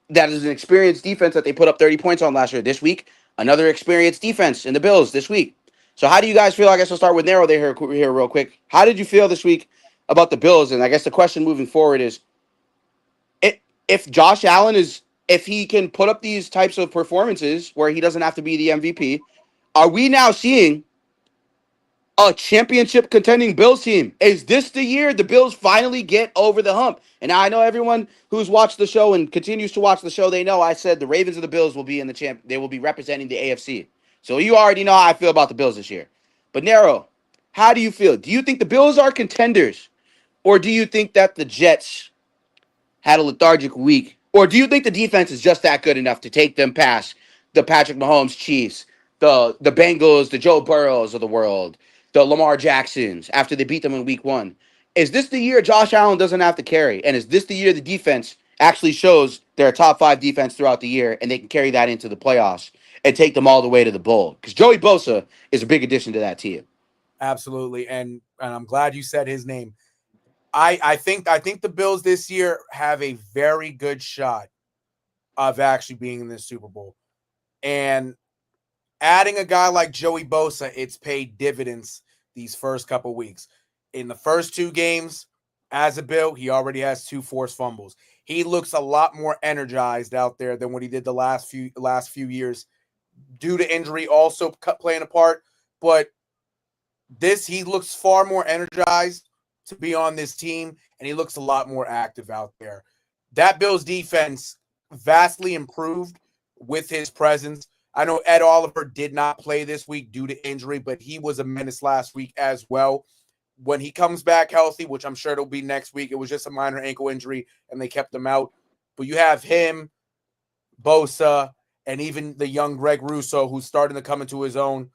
that is an experienced defense that they put up 30 points on last year. This week, another experienced defense in the Bills this week. So how do you guys feel? I guess we'll start with Nero there here real quick. How did you feel this week about the Bills? And I guess the question moving forward is, if Josh Allen if he can put up these types of performances where he doesn't have to be the MVP, are we now seeing a championship contending Bills team? Is this the year the Bills finally get over the hump? And I know everyone who's watched the show and continues to watch the show, they know I said the Ravens and the Bills will be in the champ. They will be representing the AFC. So you already know how I feel about the Bills this year. But Nero, how do you feel? Do you think the Bills are contenders, or do you think that the Jets had a lethargic week? Or do you think the defense is just that good enough to take them past the Patrick Mahomes Chiefs, the Bengals, the Joe Burrows of the world, the Lamar Jacksons after they beat them in week one? Is this the year Josh Allen doesn't have to carry? And is this the year the defense actually shows they're a top 5 defense throughout the year and they can carry that into the playoffs and take them all the way to the bowl? Because Joey Bosa is a big addition to that team. Absolutely. And I'm glad you said his name. I think the Bills this year have a very good shot of actually being in the Super Bowl. And adding a guy like Joey Bosa, it's paid dividends these first couple weeks. In the first 2 games, as a Bill, he already has 2 forced fumbles. He looks a lot more energized out there than what he did the last few years, due to injury also playing a part. But he looks far more energized to be on this team, and he looks a lot more active out there. That Bills defense vastly improved with his presence. I know Ed Oliver did not play this week due to injury, but he was a menace last week as well. When he comes back healthy, which I'm sure it'll be next week, it was just a minor ankle injury, and they kept him out. But you have him, Bosa, and even the young Greg Rousseau, who's starting to come into his own.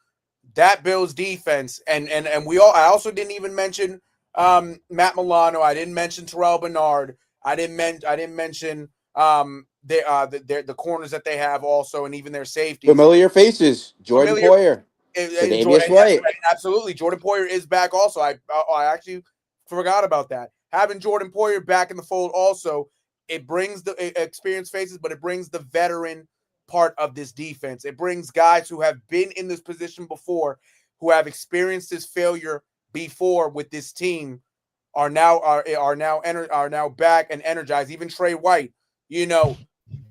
That Bills defense, and I also didn't even mention Matt Milano. I didn't mention Terrell Bernard. I didn't mention the corners that they have also, and even their safeties. Familiar faces, Jordan Poyer, Tre'Davious White. Absolutely, Jordan Poyer is back also. I actually forgot about that. Having Jordan Poyer back in the fold also, it brings the experienced faces, but it brings the veteran part of this defense. It brings guys who have been in this position before, who have experienced this failure before with this team, are now back and energized. Even Trey White,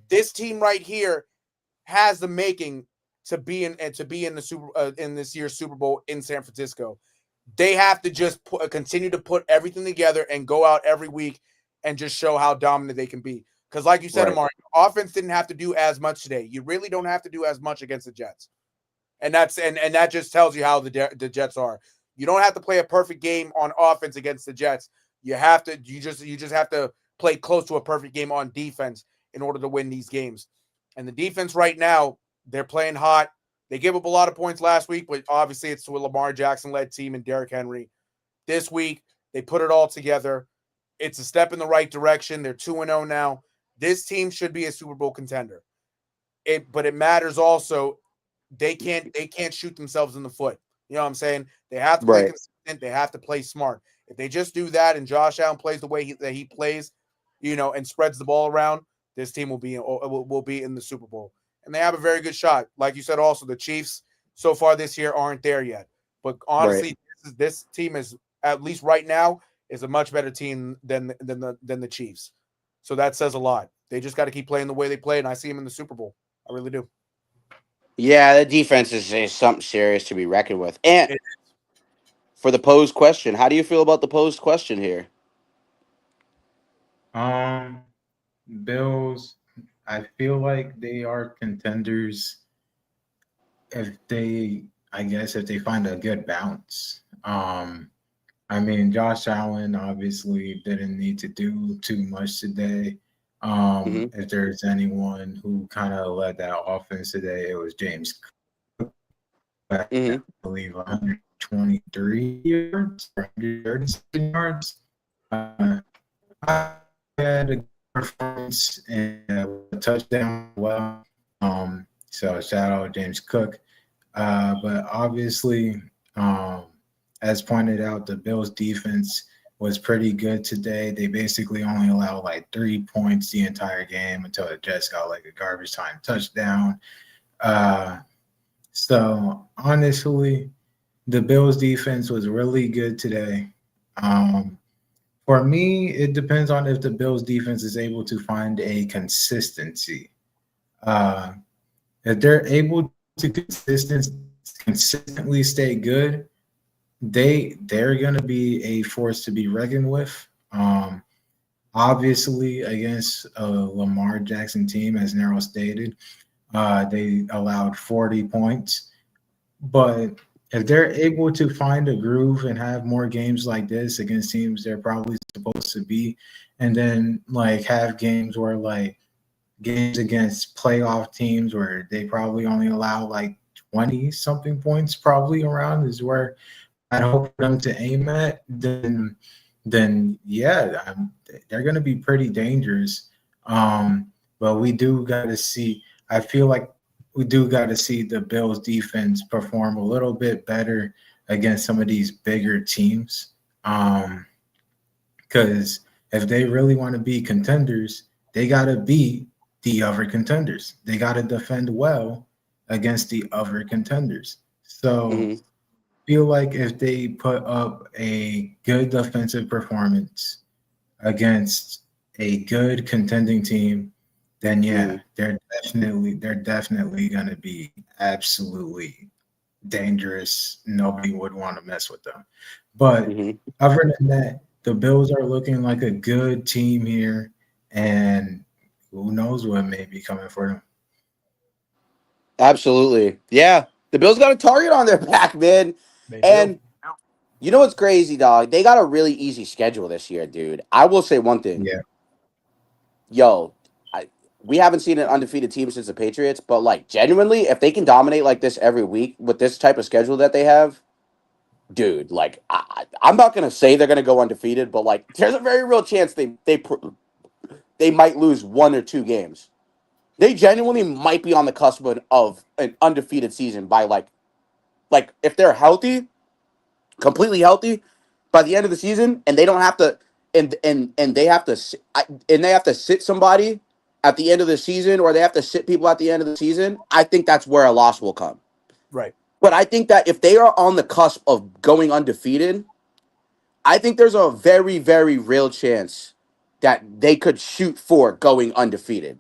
this team right here has the making to be in the in this year's Super Bowl in San Francisco. They have to just continue to put everything together and go out every week and just show how dominant they can be. Because, like you said, right, Amari, offense didn't have to do as much today. You really don't have to do as much against the Jets, and that just tells you how the Jets are. You don't have to play a perfect game on offense against the Jets. You just have to play close to a perfect game on defense in order to win these games. And the defense right now, they're playing hot. They gave up a lot of points last week, but obviously it's to a Lamar Jackson-led team and Derrick Henry. This week, they put it all together. It's a step in the right direction. They're 2-0 now. This team should be a Super Bowl contender. But it matters also. They can't shoot themselves in the foot. You know what I'm saying? They have to play consistent. They have to play smart. If they just do that and Josh Allen plays the way that he plays, and spreads the ball around, this team will be in the Super Bowl. And they have a very good shot. Like you said, also the Chiefs so far this year aren't there yet. But honestly, this team is, at least right now, is a much better team than the Chiefs. So that says a lot. They just got to keep playing the way they play, and I see them in the Super Bowl. I really do. Yeah, the defense is something serious to be reckoned with. And for the posed question, how do you feel about the posed question here? Bills, I feel like they are contenders if they, I guess, if they find a good bounce. I mean, Josh Allen obviously didn't need to do too much today. Hmm. If there's anyone who kind of led that offense today, it was James Cook. I Hmm. believe 123 yards, 137 yards. I had a good performance and a touchdown. Well, so shout out James Cook. But obviously, um, as pointed out, the Bills' defense was pretty good today. They basically only allowed like 3 points the entire game until it just got like a garbage time touchdown. Uh, so honestly, the Bills' defense was really good today. Um, for me, it depends on if the Bills' defense is able to find a consistency. Uh, if they're able to consistently stay good, they're going to be a force to be reckoned with. Obviously, against a Lamar Jackson team, as Nero stated, they allowed 40 points. But if they're able to find a groove and have more games like this against teams they're probably supposed to be, and then like have games where like games against playoff teams where they probably only allow like 20 something points, probably around is where I'd hope for them to aim at, then yeah, they're going to be pretty dangerous. But we do got to see. I feel like we do got to see the Bills defense perform a little bit better against some of these bigger teams. Because if they really want to be contenders, they got to beat the other contenders. They got to defend well against the other contenders. So Hmm. feel like if they put up a good defensive performance against a good contending team, then yeah, Hmm. they're definitely gonna be absolutely dangerous. Nobody would want to mess with them. But Hmm. other than that, the Bills are looking like a good team here, and who knows what may be coming for them. Absolutely. Yeah. The Bills got a target on their back, man. They do. And you know what's crazy, dog? They got a really easy schedule this year, dude. I will say one thing. Yeah, Yo, we haven't seen an undefeated team since the Patriots, but like genuinely, if they can dominate like this every week with this type of schedule that they have, dude, like I'm not gonna say they're gonna go undefeated, but like there's a very real chance they might lose 1 or 2 games. They genuinely might be on the cusp of an undefeated season by like if they're healthy, completely healthy by the end of the season, and they don't have to and they have to and they have to sit somebody at the end of the season, or they have to sit people at the end of the season. I think that's where a loss will come. Right. But I think that if they are on the cusp of going undefeated, I think there's a very, very real chance that they could shoot for going undefeated.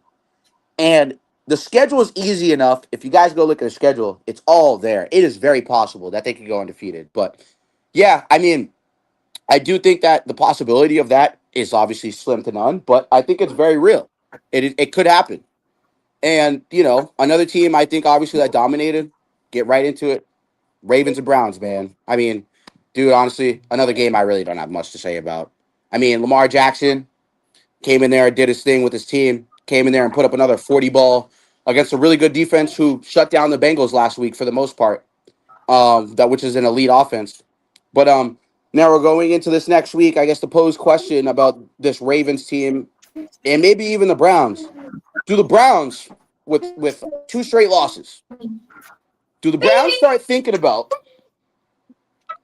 And the schedule is easy enough. If you guys go look at the schedule, it's all there. It is very possible that they could go undefeated. But yeah, I mean, I do think that the possibility of that is obviously slim to none, but I think it's very real. It could happen. And, another team I think obviously that dominated, get right into it. Ravens and Browns, man. I mean, dude, honestly, another game I really don't have much to say about. I mean, Lamar Jackson came in there and did his thing with his team, came in there and put up another 40 ball against a really good defense who shut down the Bengals last week for the most part, that which is an elite offense. But now we're going into this next week, I guess, to pose question about this Ravens team and maybe even the Browns. Do the Browns, with 2 straight losses, do the Browns start thinking about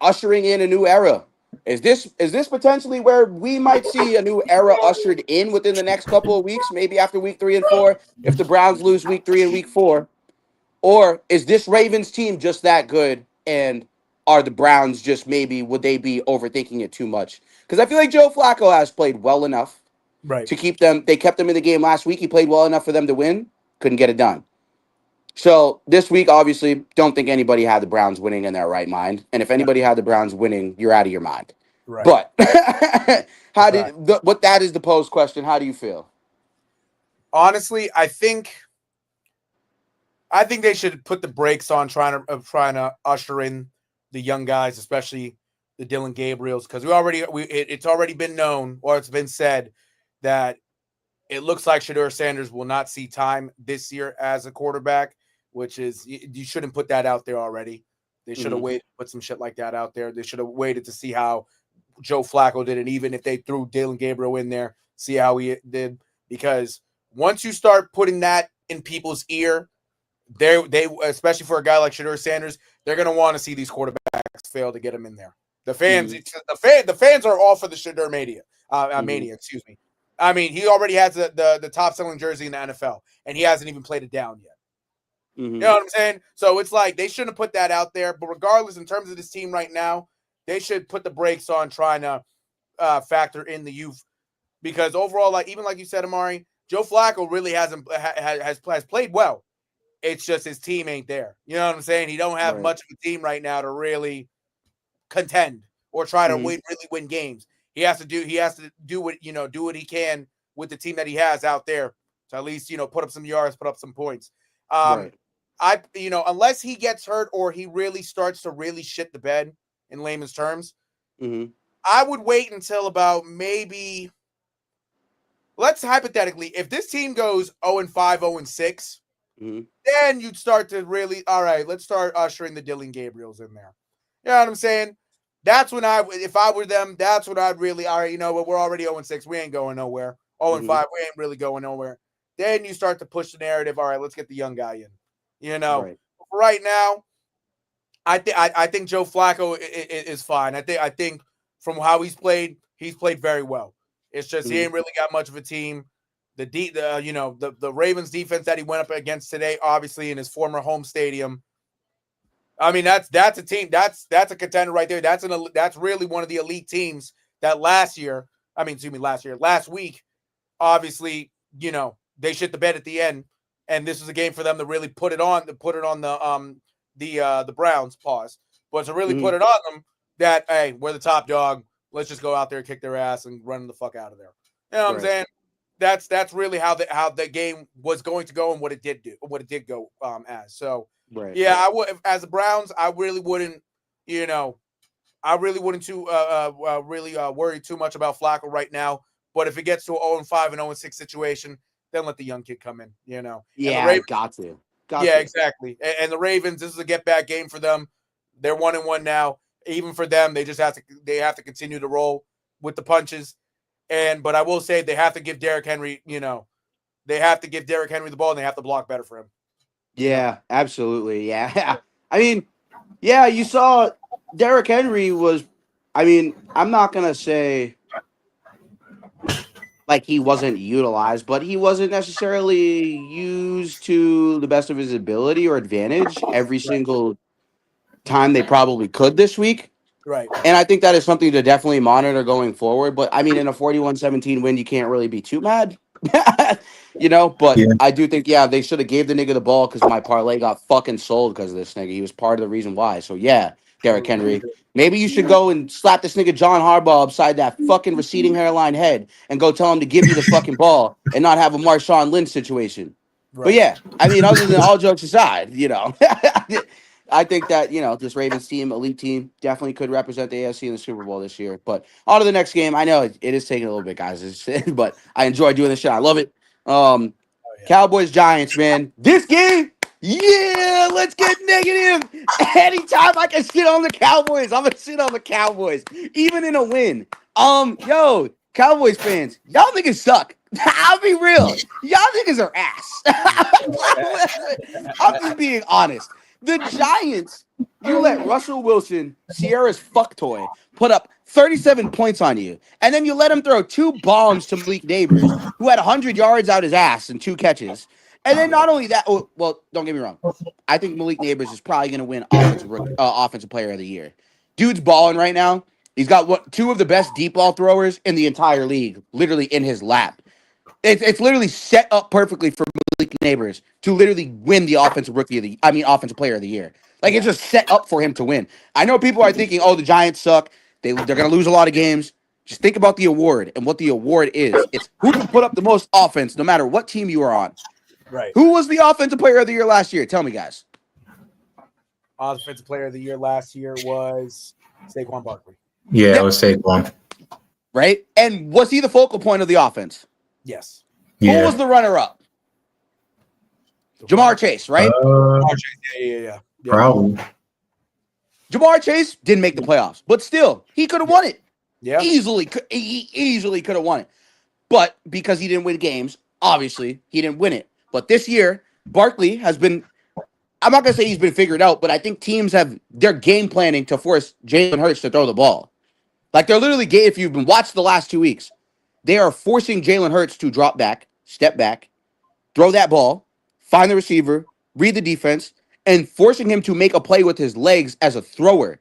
ushering in a new era? Is this potentially where we might see a new era ushered in within the next couple of weeks, maybe after week 3 and 4, if the Browns lose week 3 and week 4? Or is this Ravens team just that good, and are the Browns just maybe would they be overthinking it too much? Because I feel like Joe Flacco has played well enough Right. to keep them. They kept them in the game last week. He played well enough for them to win. Couldn't get it done. So this week, obviously, don't think anybody had the Browns winning in their right mind. And if anybody had the Browns winning, you're out of your mind. Right. But Right. what that is the posed question. How do you feel? Honestly, I think I think they should put the brakes on trying to usher in the young guys, especially the Dylan Gabriels, because it's already been known, or it's been said, that it looks like Shedeur Sanders will not see time this year as a quarterback, which is, you shouldn't put that out there already. They should have waited to put some shit like that out there. They should have waited to see how Joe Flacco did it, even if they threw Dylan Gabriel in there, see how he did. Because once you start putting that in people's ear, they especially for a guy like Shedeur Sanders, they're going to want to see these quarterbacks fail to get him in there. The fans, the fans are all for the Shedeur mania. Mania, excuse me. I mean, he already has the top selling jersey in the NFL, and he hasn't even played it down yet. You know what I'm saying? So it's like they shouldn't have put that out there. But regardless, in terms of this team right now, they should put the brakes on trying to factor in the youth, because overall, like you said, Amari, Joe Flacco really has played well. It's just his team ain't there. You know what I'm saying? He don't have much of a team right now to really contend or try to really win games. He has to do what he can with the team that he has out there to at least put up some yards, put up some points. Unless he gets hurt or he really starts to really shit the bed in layman's terms, I would wait until about maybe, let's hypothetically, if this team goes 0-5, 0-6, then you'd start to really, all right, let's start ushering the Dylan Gabriels in there. You know what I'm saying? That's when if I were them, that's when I'd really, all right, you know what, we're already 0-6. We ain't going nowhere. 0-5, we ain't really going nowhere. Then you start to push the narrative. All right, let's get the young guy in. Right now, I think Joe Flacco is fine. I think from how he's played very well. It's just he ain't really got much of a team. The Ravens defense that he went up against today, obviously in his former home stadium. I mean, that's a team. That's a contender right there. That's really one of the elite teams that last week, obviously, they shit the bed at the end, and this was a game for them to really put it on the Browns, but to really put it on them that, hey, we're the top dog. Let's just go out there, kick their ass, and run the fuck out of there. You know what I'm saying? That's really how the game was going to go and what it did go as. So I would, as the Browns, I really wouldn't worry too much about Flacco right now. But if it gets to an 0-5 and 0-6 situation, then let the young kid come in. Yeah, Ravens, got to. Exactly. And the Ravens, this is a get back game for them. They're 1-1 now. Even for them, they have to continue to roll with the punches. But I will say they have to give Derrick Henry, they have to give Derrick Henry the ball, and they have to block better for him. Yeah, absolutely. Yeah. I mean, yeah, you saw Derrick Henry was, I'm not going to say like he wasn't utilized, but he wasn't necessarily used to the best of his ability or advantage every single time they probably could this week. Right. And I think that is something to definitely monitor going forward. But in a 41-17 win, you can't really be too mad. But I do think, they should have gave the nigga the ball because my parlay got fucking sold because of this nigga. He was part of the reason why. So, Derrick Henry, maybe you should go and slap this nigga John Harbaugh upside that fucking receding hairline head and go tell him to give you the fucking ball and not have a Marshawn Lynch situation. Right. But, other than all jokes aside, I think that, this Ravens team, elite team, definitely could represent the AFC in the Super Bowl this year. But on to the next game. I know it is taking a little bit, guys, but I enjoy doing this shit. I love it. Cowboys, Giants, man. This game, let's get negative. Anytime I can sit on the Cowboys, I'm going to sit on the Cowboys, even in a win. Cowboys fans, y'all niggas suck. I'll be real. Y'all niggas are ass. I'm just being honest. The Giants, you let Russell Wilson, Sierra's fuck toy, put up 37 points on you, and then you let him throw 2 bombs to Malik Neighbors, who had 100 yards out his ass and 2 catches. And then not only that, don't get me wrong. I think Malik Neighbors is probably going to win offensive player of the year. Dude's balling right now. He's got 2 of the best deep ball throwers in the entire league, literally in his lap. It's literally set up perfectly for Malik Neighbors to literally win the offensive player of the year. Like, it's just set up for him to win. I know people are thinking, the Giants suck. They're going to lose a lot of games. Just think about the award and what the award is. It's who can put up the most offense no matter what team you are on. Right. Who was the offensive player of the year last year? Tell me, guys. Offensive player of the year last year was Saquon Barkley. Yeah, Yep. it was Saquon. Right? And was he the focal point of the offense? Yes. Who Yeah. was the runner-up? Jamar Chase, right? Yeah. Probably. Jamar Chase didn't make the playoffs, but still, he could have won it. Yeah. He easily could have won it. But because he didn't win games, obviously, he didn't win it. But this year, Barkley has been, I'm not going to say he's been figured out, but I think teams they're game planning to force Jalen Hurts to throw the ball. Like they're literally, if you've been watched the last 2 weeks, they are forcing Jalen Hurts to drop back, step back, throw that ball, find the receiver, read the defense, and forcing him to make a play with his legs as a thrower.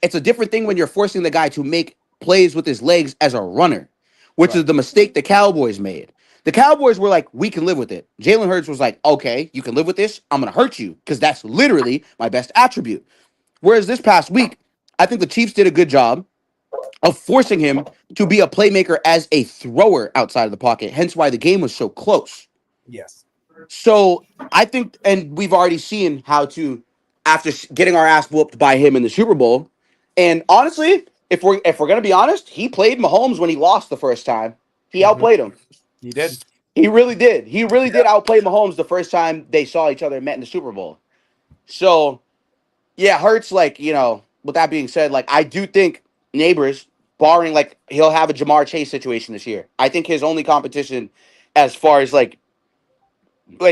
It's a different thing when you're forcing the guy to make plays with his legs as a runner, which is the mistake the Cowboys made. The Cowboys were like, we can live with it. Jalen Hurts was like, okay, you can live with this. I'm going to hurt you because that's literally my best attribute. Whereas this past week, I think the Chiefs did a good job of forcing him to be a playmaker as a thrower outside of the pocket, hence why the game was so close. Yes. So I think, and we've already seen how to, after getting our ass whooped by him in the Super Bowl, and honestly, if we're gonna be honest, he played Mahomes when he lost the first time. He outplayed him. He did. He really did. He really did outplay Mahomes the first time they saw each other and met in the Super Bowl. So, yeah, Hurts, like, with that being said, like, I do think Neighbors, barring, like, he'll have a Jamar Chase situation this year. I think his only competition as far as, like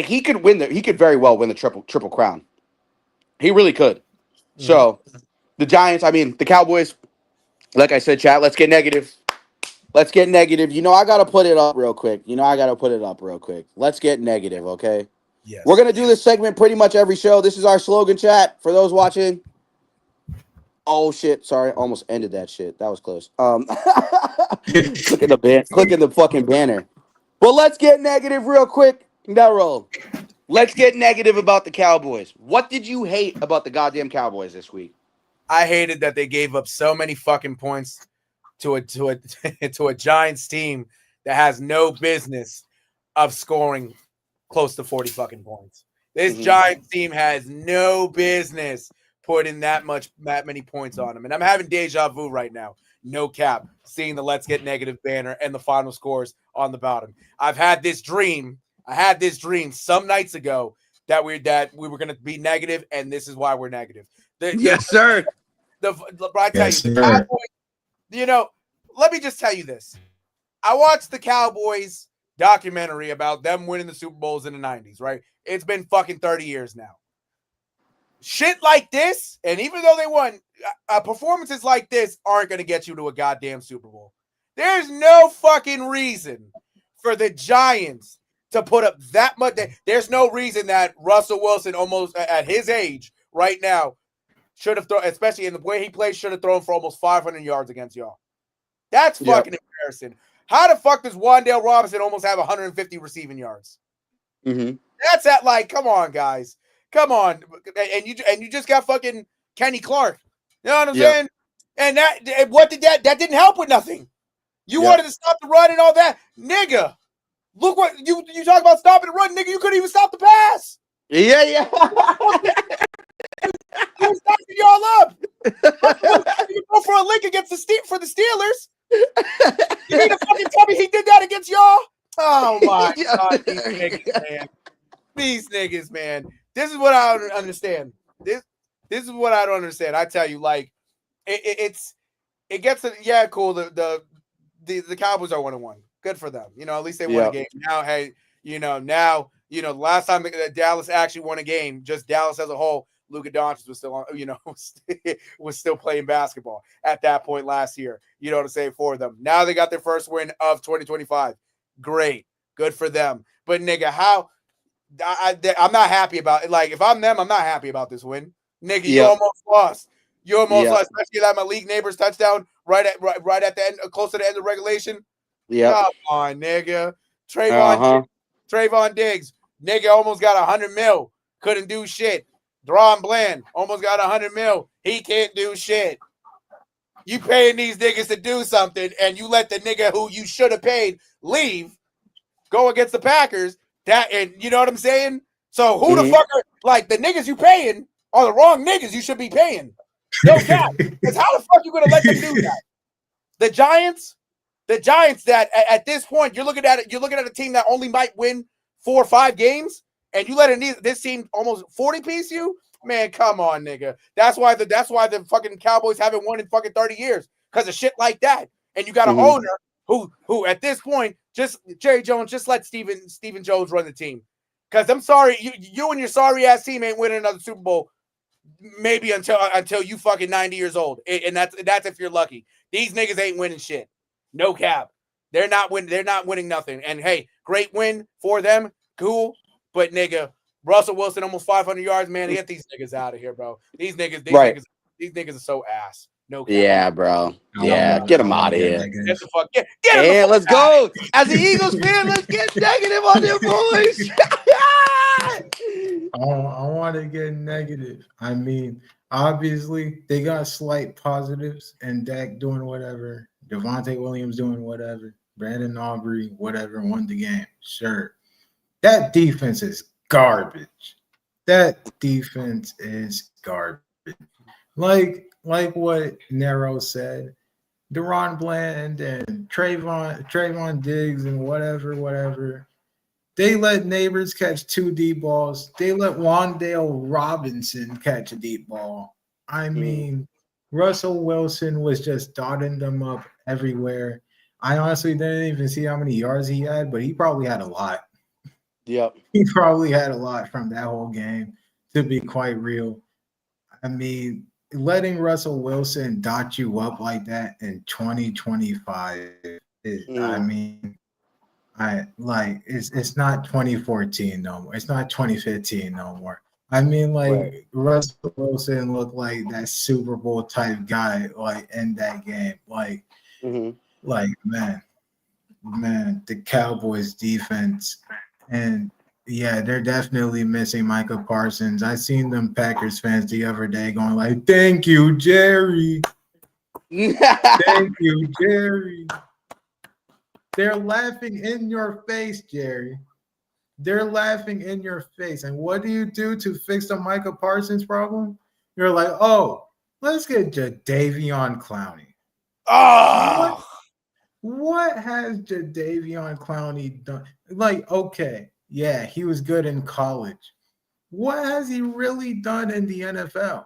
he could he could very well win the triple crown. He really could. So, the Giants, the Cowboys, like I said, chat, let's get negative. Let's get negative. I got to put it up real quick. Let's get negative, okay? Yes. We're going to do this segment pretty much every show. This is our slogan, chat, for those watching. Oh, shit. Sorry. Almost ended that shit. That was close. Clicking the fucking banner. But let's get negative real quick. Now roll. Let's get negative about the Cowboys. What did you hate about the goddamn Cowboys this week? I hated that they gave up so many fucking points to a Giants team that has no business of scoring close to 40 fucking points. This Giants team has no business putting that many points on them. And I'm having deja vu right now. No cap, seeing the Let's Get Negative banner and the final scores on the bottom. I had this dream some nights ago that we were going to be negative, and this is why we're negative. Yes, sir. I tell you, the Cowboys, let me just tell you this. I watched the Cowboys documentary about them winning the Super Bowls in the 90s, right? It's been fucking 30 years now. Shit like this, and even though they won, performances like this aren't going to get you to a goddamn Super Bowl. There's no fucking reason for the Giants to put up that much. There's no reason that Russell Wilson, almost at his age right now, should have thrown, especially in the way he plays, should have thrown for almost 500 yards against y'all. That's fucking embarrassing. How the fuck does Wan'Dale Robinson almost have 150 receiving yards? Mm-hmm. That's come on, guys. Come on. And you just got fucking Kenny Clark. You know what I'm saying? And that didn't help with nothing. You wanted to stop the run and all that. Nigga, look what you talk about stopping the run, nigga. You couldn't even stop the pass. Yeah. You were stocking y'all up. You go for a lick against for the Steelers. You need to fucking tell me he did that against y'all? Oh my God, these niggas, man. This is what I don't understand. This is what I don't understand. I tell you, like, it gets cool. The Cowboys are 1-1. Good for them. At least they won a game. Now, hey, last time Dallas actually won a game, just Dallas as a whole, Luka Doncic was still on, was still playing basketball at that point last year. You know what I'm saying, for them. Now they got their first win of 2025. Great. Good for them. But nigga, how I'm not happy about it. Like, if I'm them, I'm not happy about this win. Nigga, you almost lost. You almost lost, especially that Malik Neighbors touchdown right at the end, close to the end of regulation. Yeah. Come on, nigga. Trayvon Diggs, nigga, almost got 100 mil. Couldn't do shit. Deron Bland almost got 100 mil. He can't do shit. You paying these niggas to do something, and you let the nigga who you should have paid leave, go against the Packers. That, and you know what I'm saying? So who the Mhm. fuck are, like, the niggas you paying are the wrong niggas you should be paying. No cap. Because how the fuck you gonna let them do that? The Giants that at this point you're looking at a team that only might win 4 or 5 games, and you let this team almost 40 piece you. Man, come on, nigga. That's why the fucking Cowboys haven't won in fucking 30 years because of shit like that. And you got an Mhm. owner who at this point just Jerry Jones just let Steven Jones run the team. Because I'm sorry, you and your sorry ass team ain't winning another Super Bowl maybe until you fucking 90 years old, and that's if you're lucky. These niggas ain't winning shit. No cap. They're not winning nothing. And hey, great win for them. Cool. But nigga, Russell Wilson almost 500 yards, man. Get these niggas out of here, bro. These niggas are so ass. No cap. Yeah, bro. I Yeah, wanna- get I him wanna out of get here. negative. Get the fuck. Get him the And fuck let's out. go. As an Eagles fan, let's get negative on them boys. I want to get negative. I mean, obviously, they got slight positives, and Dak doing whatever, Devontae Williams doing whatever, Brandon Aubrey, whatever, won the game. Sure. That defense is garbage. That defense is garbage. Like what Nero said, Deron Bland and Trayvon Diggs and whatever. They let Neighbors catch 2 deep balls. They let Wandale Robinson catch a deep ball. I mean, Russell Wilson was just dotting them up everywhere. I honestly didn't even see how many yards he had, but he probably had a lot. Yep. He probably had a lot from that whole game, to be quite real. I mean, letting Russell Wilson dot you up like that in 2025 is, I mean, it's not 2014 no more. It's not 2015 no more. I mean, like Russell Wilson looked like that Super Bowl type guy, like in that game. Like man, the Cowboys defense, and yeah, they're definitely missing Micah Parsons. I seen them Packers fans the other day going like, "Thank you, Jerry. Thank you, Jerry." They're laughing in your face, Jerry. They're laughing in your face. And what do you do to fix the Micah Parsons problem? You're like, oh, let's get Jadeveon Clowney. Oh, What has Jadeveon Clowney done? Like, okay, yeah, he was good in college. What has he really done in the NFL?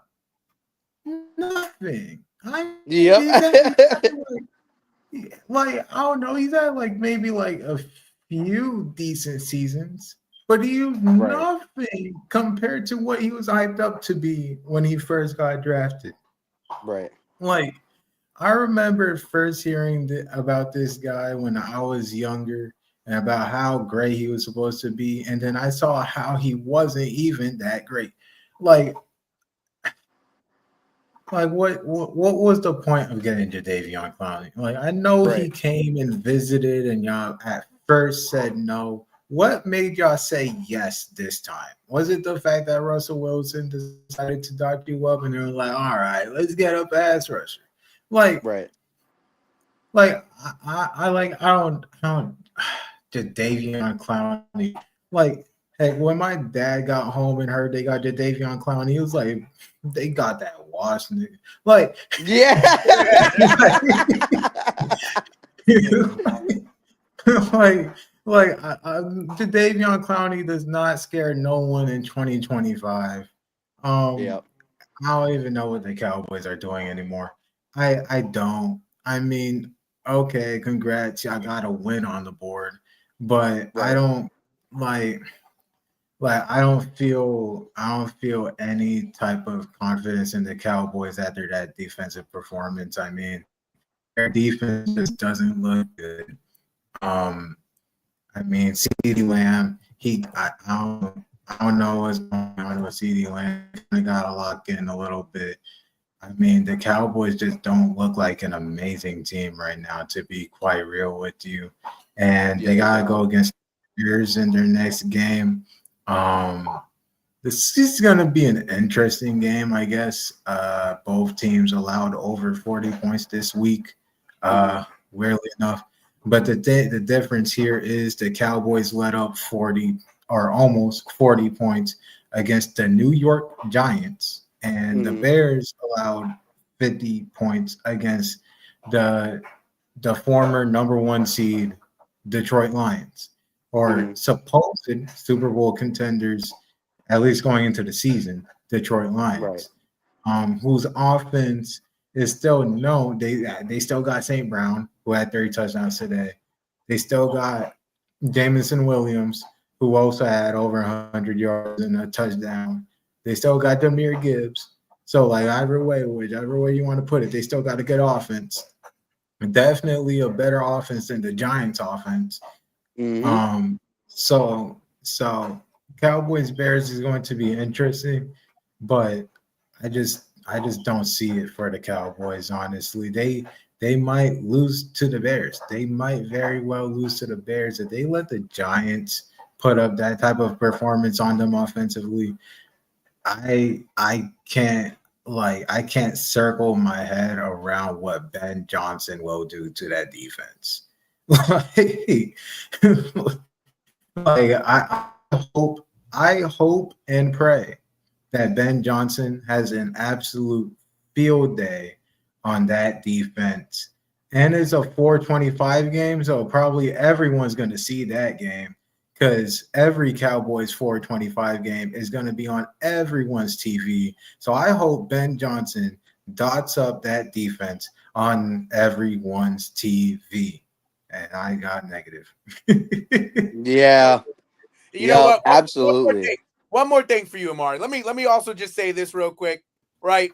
Nothing. Like, I don't know. He's had like maybe like a few decent seasons, but he was nothing compared to what he was hyped up to be when he first got drafted. Right. Like, I remember first hearing about this guy when I was younger and about how great he was supposed to be, and then I saw how he wasn't even that great. Like what was the point of getting Jadeveon Clowney? Like, I know he came and visited, and y'all at first said no. What made y'all say yes this time? Was it the fact that Russell Wilson decided to dot you up, and they were like, "All right, let's get a pass rusher"? Like, I don't Jadeveon Clowney. Like, hey, when my dad got home and heard they got Jadeveon Clowney, he was like, they got that wash, nigga. Like, yeah. Jadeveon Clowney does not scare no one in 2025. I don't even know what the Cowboys are doing anymore. I don't. I mean, okay, congrats, I got a win on the board, but I don't like I don't feel any type of confidence in the Cowboys after that defensive performance. I mean, their defense just doesn't look good. I mean, CeeDee Lamb, I don't know what's going on with CeeDee Lamb. He got to lock in a little bit. I mean, the Cowboys just don't look like an amazing team right now, to be quite real with you. And they got to go against the Bears in their next game. This is going to be an interesting game, I guess. Both teams allowed over 40 points this week, weirdly enough. But the difference here is the Cowboys let up 40 or almost 40 points against the New York Giants, and the Mhm. Bears allowed 50 points against the former number one seed Detroit Lions, or Mhm. supposed Super Bowl contenders, at least going into the season, Detroit Right. Lions, whose offense is still known. They still got St. Brown, who had 30 touchdowns today. They still got Jamison Williams, who also had over 100 yards and a touchdown. They still got Demir Gibbs. So, like, whichever way you want to put it, they still got a good offense. Definitely a better offense than the Giants' offense. Mhm. So Cowboys Bears is going to be interesting, but I just don't see it for the Cowboys. Honestly, they might lose to the Bears. They might very well lose to the Bears if they let the Giants put up that type of performance on them offensively. I can't circle my head around what Ben Johnson will do to that defense. Like I hope and pray that Ben Johnson has an absolute field day on that defense. And it's a 425 game, so probably everyone's going to see that game because every Cowboys 425 game is going to be on everyone's TV. So I hope Ben Johnson dots up that defense on everyone's TV. And I got negative. Yeah. You know Yeah. what? One more Absolutely. thing. One more thing for you, Amari. Let me also just say this real quick. Right?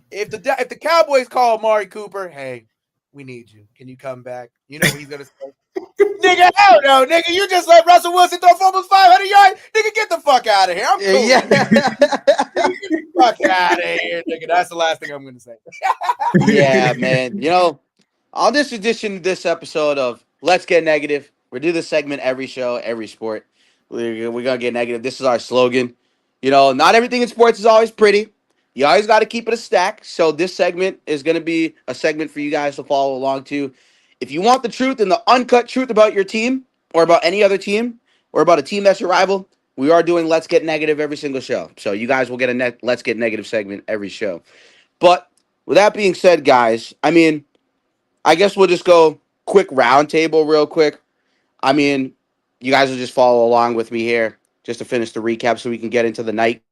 If the Cowboys call Amari Cooper, hey, we need you. Can you come back? You know what he's gonna say? Nigga, hell no, nigga. You just let Russell Wilson throw for almost 500 yards. Nigga, get the fuck out of here. I'm cool. Yeah. Nigga, get the fuck out of here, nigga. That's the last thing I'm gonna say. Yeah, man. On this edition of this episode of Let's Get Negative, we do this segment every show, every sport. We're going to get negative. This is our slogan. Not everything in sports is always pretty. You always got to keep it a stack. So this segment is going to be a segment for you guys to follow along to. If you want the truth and the uncut truth about your team or about any other team or about a team that's your rival, we are doing Let's Get Negative every single show. So you guys will get a Let's Get Negative segment every show. But with that being said, guys, I guess we'll just go quick roundtable real quick. You guys will just follow along with me here just to finish the recap so we can get into the night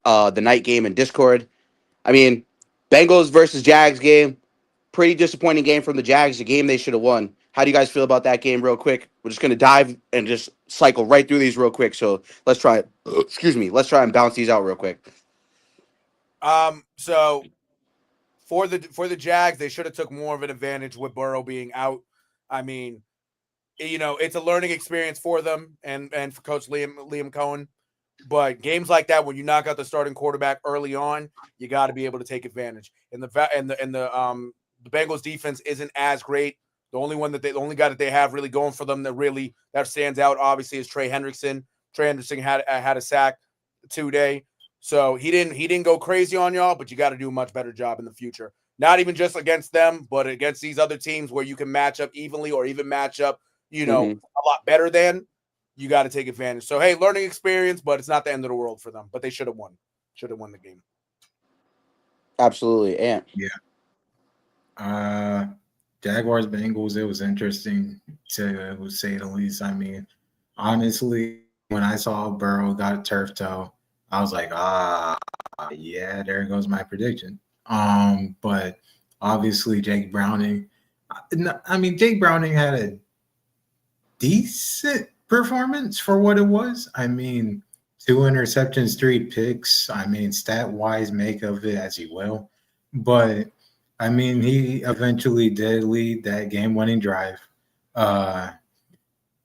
game in Discord. I mean, Bengals versus Jags game, pretty disappointing game from the Jags, a game they should have won. How do you guys feel about that game real quick? We're just going to dive and just cycle right through these real quick. So let's try excuse me, let's try and bounce these out real quick. So for the Jags, they should have took more of an advantage with Burrow being out. I mean, it's a learning experience for them and for Coach Liam Cohen. But games like that, when you knock out the starting quarterback early on, you got to be able to take advantage. And the Bengals defense isn't as great. The only guy that they have really going for them that stands out obviously is Trey Hendrickson. Trey Hendrickson had a sack today, so he didn't go crazy on y'all. But you got to do a much better job in the future. Not even just against them, but against these other teams where you can match up evenly or even match up, a lot better than. You got to take advantage. So, hey, learning experience, but it's not the end of the world for them. But they should have won. Should have won the game. Absolutely. And Jaguars Bengals, it was interesting to say the least. I mean, honestly, when I saw Burrow got a turf toe, I was like, yeah, there goes my prediction. But obviously Jake Browning had a decent performance for what it was. I mean, 2 interceptions, 3 picks. I mean, stat wise, make of it as you will. But I mean, he eventually did lead that game winning drive,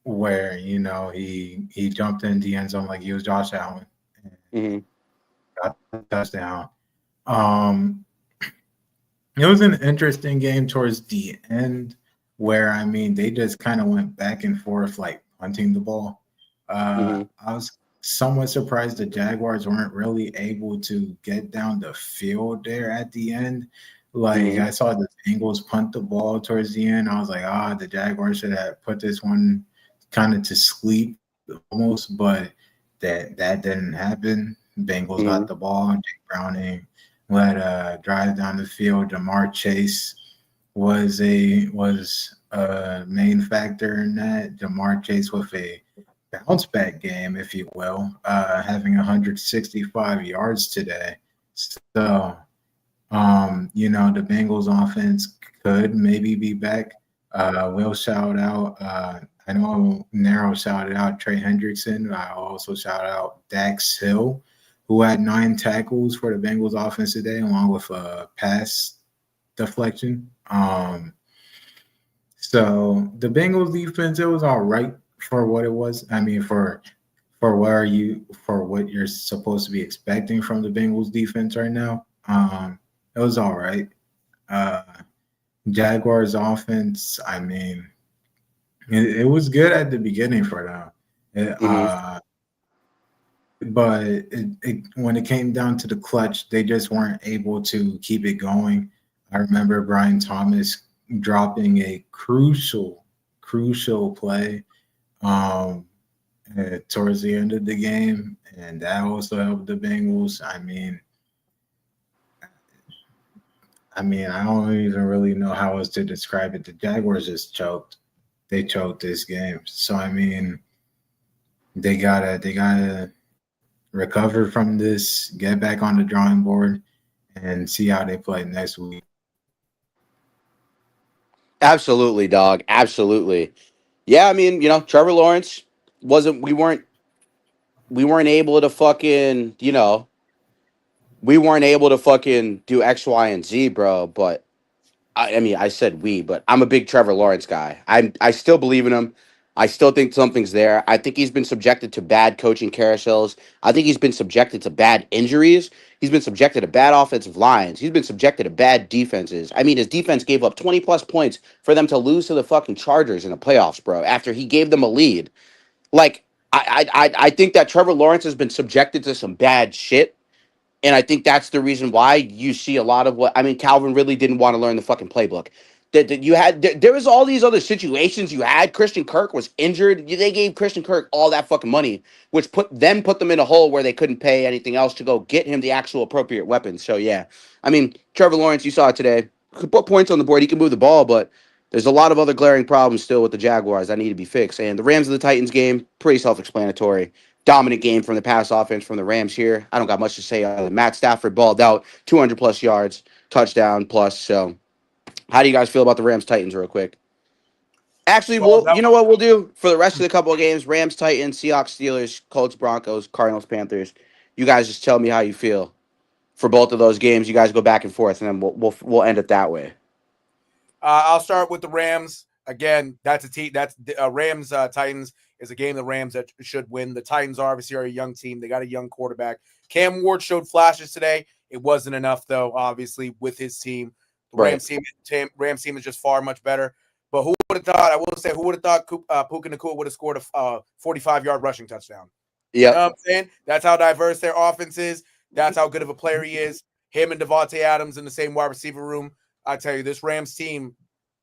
where he jumped in the end zone like he was Josh Allen and got the touchdown. It was an interesting game towards the end where they just kind of went back and forth like punting the ball. I was somewhat surprised the Jaguars weren't really able to get down the field there at the end. Like I saw the Bengals punt the ball towards the end. I was like, the Jaguars should have put this one kind of to sleep almost, but that didn't happen. Bengals got Mhm. the ball. Jake Browning led a drive down the field. Jamar Chase was a main factor in that. Jamar Chase with a bounce back game, if you will, having 165 yards today. So, the Bengals offense could maybe be back. We'll shout out. I know Nero shouted out Trey Hendrickson. I also shout out Dax Hill, who had 9 tackles for the Bengals offense today, along with a pass deflection. So the Bengals defense, it was all right for what it was. I mean, for what you're supposed to be expecting from the Bengals defense right now. It was all right. Uh, Jaguars offense, I mean, it was good at the beginning for them. Mhm. But when it came down to the clutch, they just weren't able to keep it going. I remember Brian Thomas dropping a crucial play towards the end of the game, and that also helped the Bengals. I mean, I don't even really know how else to describe it. The Jaguars just choked. They choked this game. So I mean, they gotta recover from this, get back on the drawing board, and see how they play next week. Absolutely, dog. Absolutely. Yeah, I mean, Trevor Lawrence wasn't. We weren't able to fucking. We weren't able to fucking do X, Y, and Z, bro. But I mean, I said we, but I'm a big Trevor Lawrence guy. I still believe in him. I still think something's there. I think he's been subjected to bad coaching carousels. I think he's been subjected to bad injuries. He's been subjected to bad offensive lines. He's been subjected to bad defenses. I mean, his defense gave up 20 plus points for them to lose to the fucking Chargers in the playoffs, bro, after he gave them a lead. Like, I think that Trevor Lawrence has been subjected to some bad shit. And I think that's the reason why you see a lot of what I mean. Calvin really didn't want to learn the fucking playbook. That you had there was all these other situations you had. Christian Kirk was injured. They gave Christian Kirk all that fucking money, which put them in a hole where they couldn't pay anything else to go get him the actual appropriate weapons. So yeah, I mean Trevor Lawrence, you saw it today. Could put points on the board. He can move the ball, but there's a lot of other glaring problems still with the Jaguars that need to be fixed. And the Rams of the Titans game, pretty self-explanatory. Dominant game from the pass offense from the Rams here. I don't got much to say other than Matt Stafford balled out, 200 plus yards, touchdown plus. So, how do you guys feel about the Rams Titans, real quick? Actually, Well, you know what we'll do for the rest of the couple of games: Rams, Titans, Seahawks, Steelers, Colts, Broncos, Cardinals, Panthers. You guys just tell me how you feel for both of those games. You guys go back and forth, and then we'll end it that way. I'll start with the Rams. Again, that's a team. That's Rams Titans is a game the Rams that should win. The Titans obviously are a young team. They got a young quarterback. Cam Ward showed flashes today. It wasn't enough though. Obviously, with his team, the Right. Rams team is just far much better. But who would have thought? I will say, who would have thought Puka Nacua would have scored a 45-yard rushing touchdown? You know Yep. what I'm saying? That's how diverse their offense is. That's how good of a player he is. Him and Devontae Adams in the same wide receiver room. I tell you, this Rams team,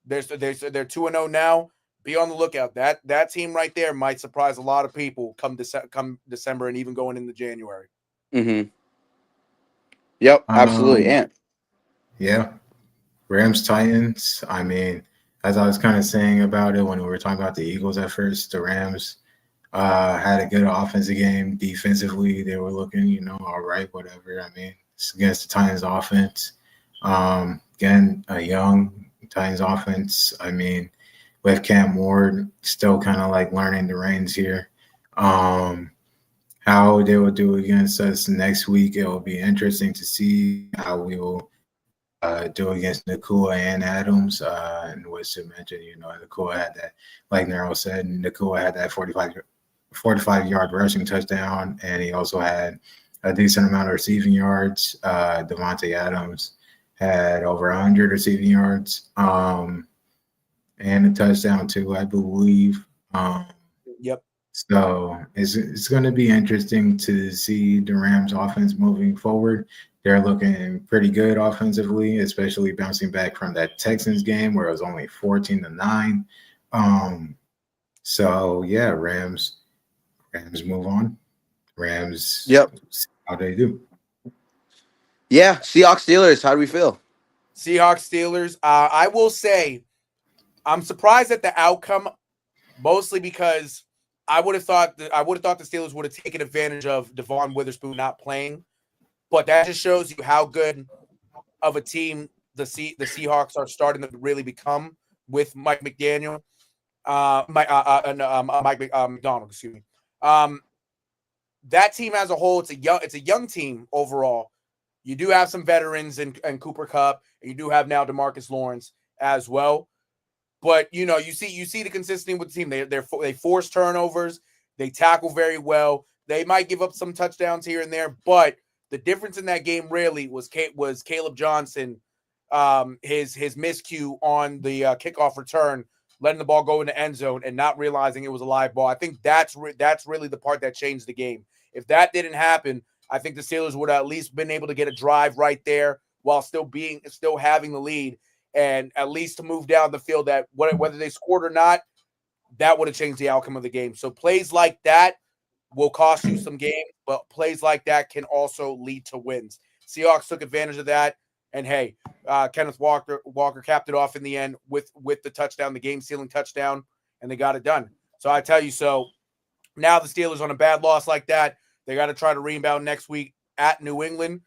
they're 2-0 now. Be on the lookout. That team right there might surprise a lot of people come December and even going into January. Mm-hmm. Yep. Absolutely. Um, And yeah, Rams Titans. I mean, as I was kind of saying about it when we were talking about the Eagles at first, the Rams had a good offensive game. Defensively, they were looking, all right, whatever. I mean, it's against the Titans offense. Again, a young Titans offense. I mean, with Cam Ward still kind of like learning the reins here. How they will do against us next week, it will be interesting to see how we will do against Nacua and Adams. And what to mention, Nacua had that, like Nero said, Nacua had that 45-yard rushing touchdown, and he also had a decent amount of receiving yards. Devontae Adams had over 100 receiving yards and a touchdown too, I believe. Yep. So it's going to be interesting to see the Rams offense moving forward. They're looking pretty good offensively, especially bouncing back from that Texans game where it was only 14-9. So yeah, Rams move on. Rams, Yep. see how they do. Yeah. Seahawks Steelers. How do we feel? Seahawks Steelers. I will say I'm surprised at the outcome, mostly because I would have thought the Steelers would have taken advantage of Devon Witherspoon not playing, but that just shows you how good of a team the Seahawks are starting to really become with Mike McDaniel, Mike McDonald. Excuse me. That team as a whole, it's a young team overall. You do have some veterans in Cooper Kupp, and you do have now DeMarcus Lawrence as well. But you see the consistency with the team. They force turnovers, they tackle very well. They might give up some touchdowns here and there, but the difference in that game really was Caleb Johnson, his miscue on the kickoff return, letting the ball go in the end zone and not realizing it was a live ball. I think that's really the part that changed the game. If that didn't happen, I think the Steelers would have at least been able to get a drive right there while still having the lead, and at least to move down the field. That whether they scored or not, that would have changed the outcome of the game. So plays like that will cost you some games, but plays like that can also lead to wins. Seahawks took advantage of that, and hey, Kenneth Walker capped it off in the end with the touchdown, the game-sealing touchdown, and they got it done. So I tell you, so now the Steelers on a bad loss like that, they got to try to rebound next week at New England,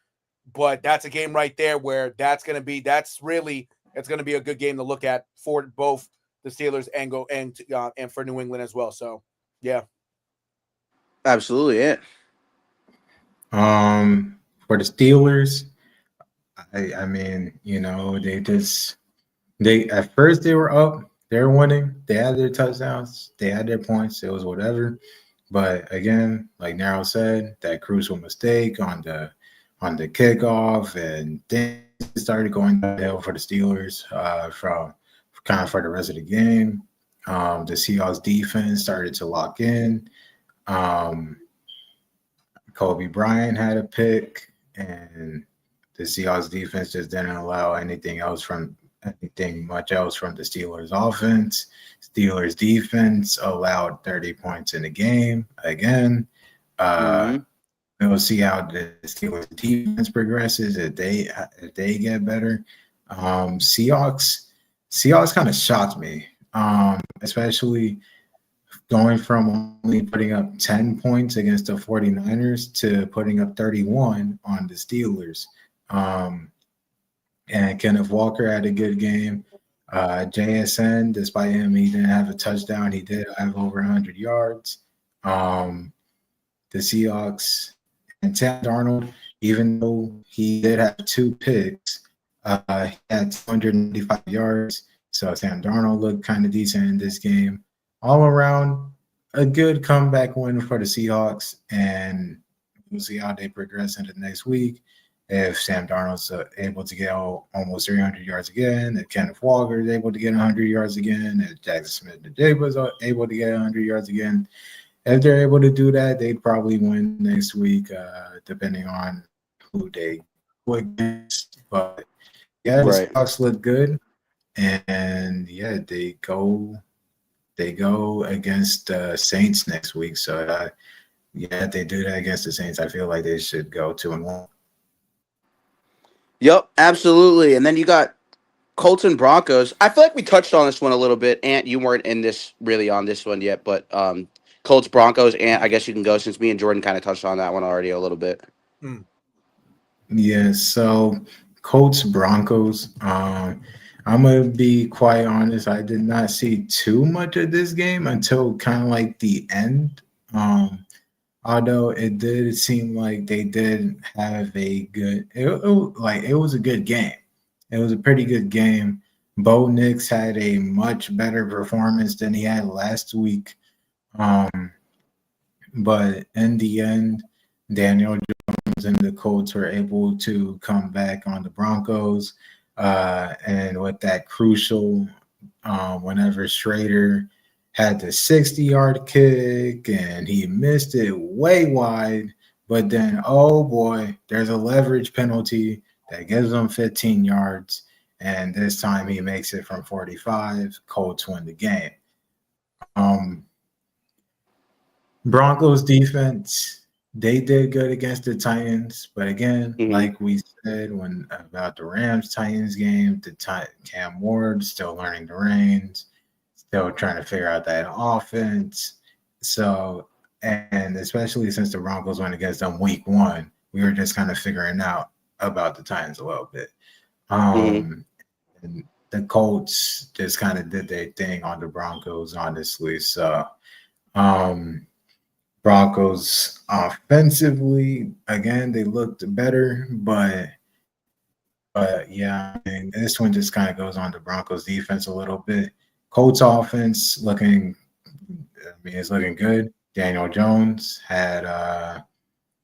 but that's a game right there where it's going to be a good game to look at for both the Steelers and for New England as well. So, yeah. Absolutely, yeah. For the Steelers, I mean, they at first they were up, they were winning, they had their touchdowns, they had their points, it was whatever. But again, like Narrow said, that crucial mistake on the kickoff, and things started going downhill for the Steelers from kind of for the rest of the game. The Seahawks defense started to lock in. Kobe Bryant had a pick, and the Seahawks defense just didn't allow anything much else from the Steelers offense. Steelers defense allowed 30 points in the game again. We'll see how the Steelers defense progresses if they get better. Seahawks kind of shocked me, especially going from only putting up 10 points against the 49ers to putting up 31 on the Steelers. And Kenneth Walker had a good game. JSN, despite him, he didn't have a touchdown. He did have over 100 yards. The Seahawks and Sam Darnold, even though he did have 2 picks, he had 295 yards. So Sam Darnold looked kind of decent in this game. All around, a good comeback win for the Seahawks, and we'll see how they progress into next week. If Sam Darnold's able to get almost 300 yards again, if Kenneth Walker is able to get 100 yards again, if Jackson Smith-Njigba is able to get 100 yards again, if they're able to do that, they'd probably win next week, depending on who they go against. But yeah, the Seahawks look good, and yeah, they go against the Saints next week. So if they do that against the Saints, I feel like they should go 2-1. Yep, absolutely. And then you got Colts and Broncos. I feel like we touched on this one a little bit. Ant, you weren't on this one yet, but Colts Broncos, and I guess you can go since me and Jordan kind of touched on that one already a little bit. Yeah, so Colts Broncos. I'm gonna be quite honest. I did not see too much of this game until kind of like the end. Although it did seem like they did have a good, it was a good game. It was a pretty good game. Bo Nix had a much better performance than he had last week. But in the end, Daniel Jones and the Colts were able to come back on the Broncos. And with that crucial, whenever Schrader had the 60-yard kick and he missed it way wide, but then, oh boy, there's a leverage penalty that gives him 15 yards, and this time he makes it from 45. Colts win the game. Broncos defense, they did good against the Titans, but again, Mhm. like we said when about the Rams Titans game, Cam Ward still learning the reins, still trying to figure out that offense. So, and especially since the Broncos went against them week one, we were just kind of figuring out about the Titans a little bit. Mhm. And the Colts just kind of did their thing on the Broncos, honestly. So, um, Broncos offensively, again, they looked better, but yeah, I mean, this one just kind of goes on the Broncos defense a little bit. Colts offense looking, I mean, it's looking good. Daniel Jones had,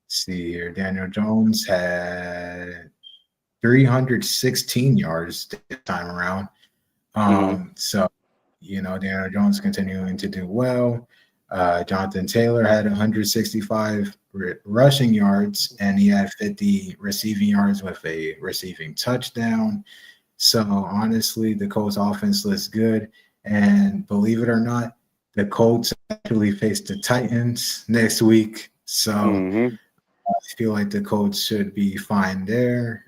see here, Daniel Jones had 316 yards this time around. Mhm. So, Daniel Jones continuing to do well. Jonathan Taylor had 165 rushing yards, and he had 50 receiving yards with a receiving touchdown. So, honestly, the Colts offense looks good. And believe it or not, the Colts actually face the Titans next week. So, Mhm. I feel like the Colts should be fine there.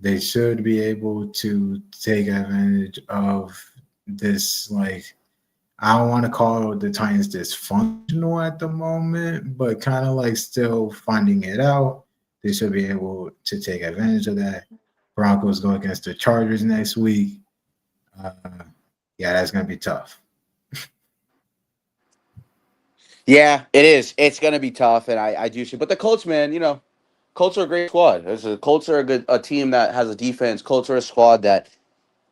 They should be able to take advantage of this. Like, I don't want to call the Titans dysfunctional at the moment, but kind of like still finding it out. They should be able to take advantage of that. Broncos go against the Chargers next week. Uh, yeah, that's going to be tough. Yeah, it is. It's gonna be tough, and I do see. But the Colts, man, Colts are a great squad. Colts are a team that has a defense. Colts are a squad that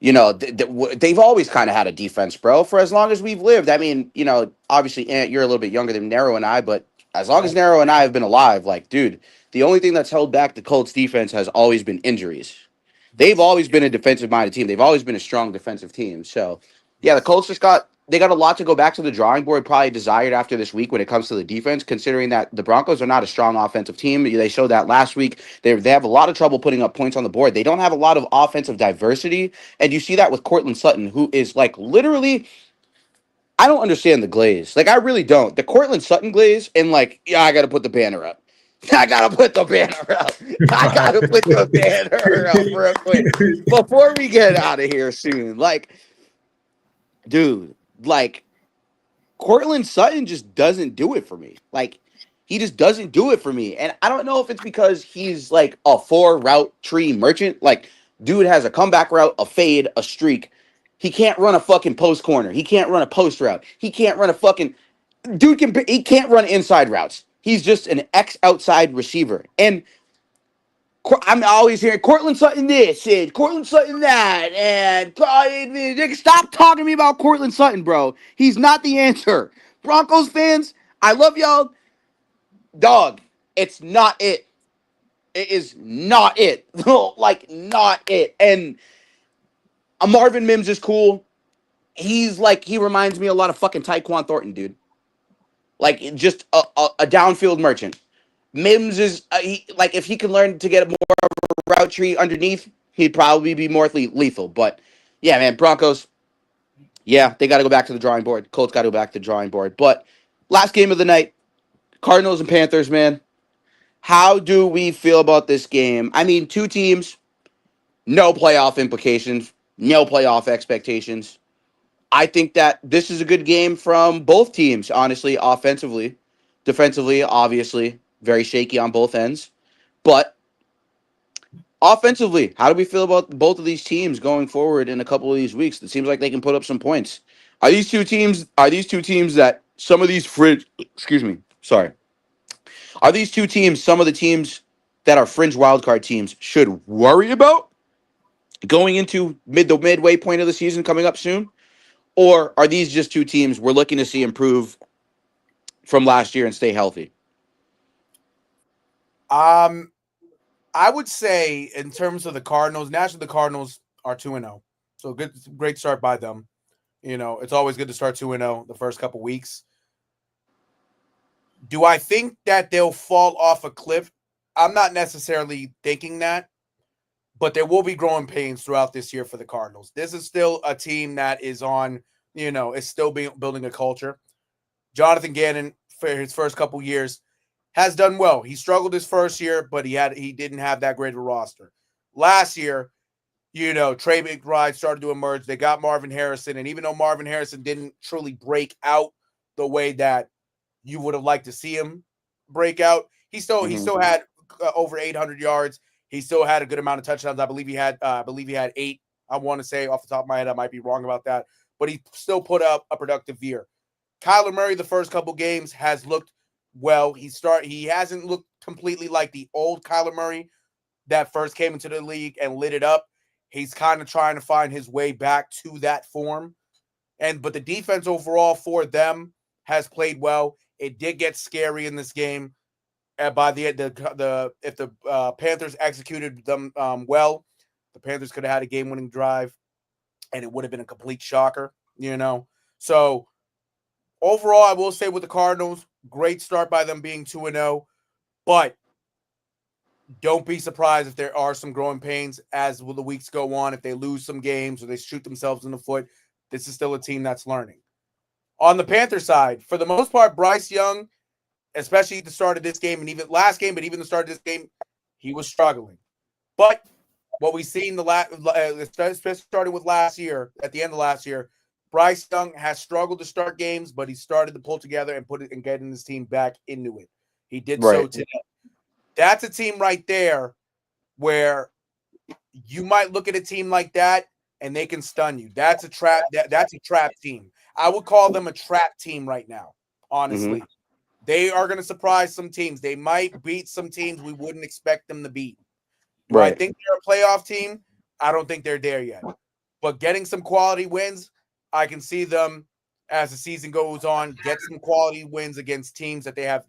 they've always kind of had a defense, bro, for as long as we've lived. I mean, obviously, Ant, you're a little bit younger than Nero and I, but as long as Nero and I have been alive, like, dude, the only thing that's held back the Colts defense has always been injuries. They've always been a defensive minded team. They've always been a strong defensive team. So, yeah, the Colts they got a lot to go back to the drawing board, probably desired after this week when it comes to the defense, considering that the Broncos are not a strong offensive team. They showed that last week. They have a lot of trouble putting up points on the board. They don't have a lot of offensive diversity. And you see that with Cortland Sutton, who is like literally, I don't understand the glaze. Like, I really don't. The Cortland Sutton glaze, and like, yeah, I got to put the banner up. I gotta put the banner up. I gotta put the banner up real quick before we get out of here soon. Like, dude, like Cortland Sutton just doesn't do it for me. Like, he just doesn't do it for me. And I don't know if it's because he's like a 4 route tree merchant. Like, dude has a comeback route, a fade, a streak. He can't run a fucking post corner. He can't run a post route. He can't run a fucking he can't run inside routes. He's just an X outside receiver. And I'm always hearing Cortland Sutton this and Cortland Sutton that, and stop talking to me about Cortland Sutton, bro. He's not the answer. Broncos fans, I love y'all, dog. It's not it. It is not it. Like, not it. And Marvin Mims is cool. He reminds me a lot of fucking Tyquan Thornton, dude. Like, just a downfield merchant. Mims is like, if he can learn to get more of a route tree underneath, he'd probably be more lethal. But yeah, man, Broncos, yeah, they got to go back to the drawing board. Colts got to go back to the drawing board. But last game of the night, Cardinals and Panthers, man. How do we feel about this game? I mean, two teams, no playoff implications, no playoff expectations. I think that this is a good game from both teams, honestly, offensively. Defensively, obviously, very shaky on both ends. But offensively, how do we feel about both of these teams going forward in a couple of these weeks? It seems like they can put up some points. Are these two teams that some of these fringe excuse me, sorry. Are these two teams some of the teams that are fringe wildcard teams should worry about going into the midway point of the season coming up soon? Or are these just two teams we're looking to see improve from last year and stay healthy? Um, I would say in terms of the Cardinals, naturally the Cardinals are 2-0. So great start by them. It's always good to start 2-0 the first couple weeks. Do I think that they'll fall off a cliff? I'm not necessarily thinking that, but there will be growing pains throughout this year for the Cardinals. This is still a team that is on, is still building a culture. Jonathan Gannon, for his first couple years, has done well. He struggled his first year, but he didn't have that great of a roster. Last year, Trey McBride started to emerge. They got Marvin Harrison, and even though Marvin Harrison didn't truly break out the way that you would have liked to see him break out, he still had over 800 yards. He still had a good amount of touchdowns. I believe he had 8. I want to say off the top of my head, I might be wrong about that, but he still put up a productive year. Kyler Murray, the first couple games, has looked well. He hasn't looked completely like the old Kyler Murray that first came into the league and lit it up. He's kind of trying to find his way back to that form. But the defense overall for them has played well. It did get scary in this game. By the end, if the Panthers executed them well, the Panthers could have had a game-winning drive, and it would have been a complete shocker, So overall, I will say with the Cardinals, great start by them being 2-0, but don't be surprised if there are some growing pains as the weeks go on. If they lose some games or they shoot themselves in the foot, this is still a team that's learning. On the Panther side, for the most part, Bryce Young, especially at the start of this game and even last game, but even the start of this game, he was struggling. But what we've seen especially starting with last year, at the end of last year, Bryce Young has struggled to start games, but he started to pull together and getting his team back into it. He did so today. That's a team right there where you might look at a team like that and they can stun you. That's a trap. That's a trap team. I would call them a trap team right now, honestly. They are going to surprise some teams. They might beat some teams we wouldn't expect them to beat. Do I think they're a playoff team? I don't think they're there yet. But getting some quality wins, I can see them as the season goes on, get some quality wins against teams that they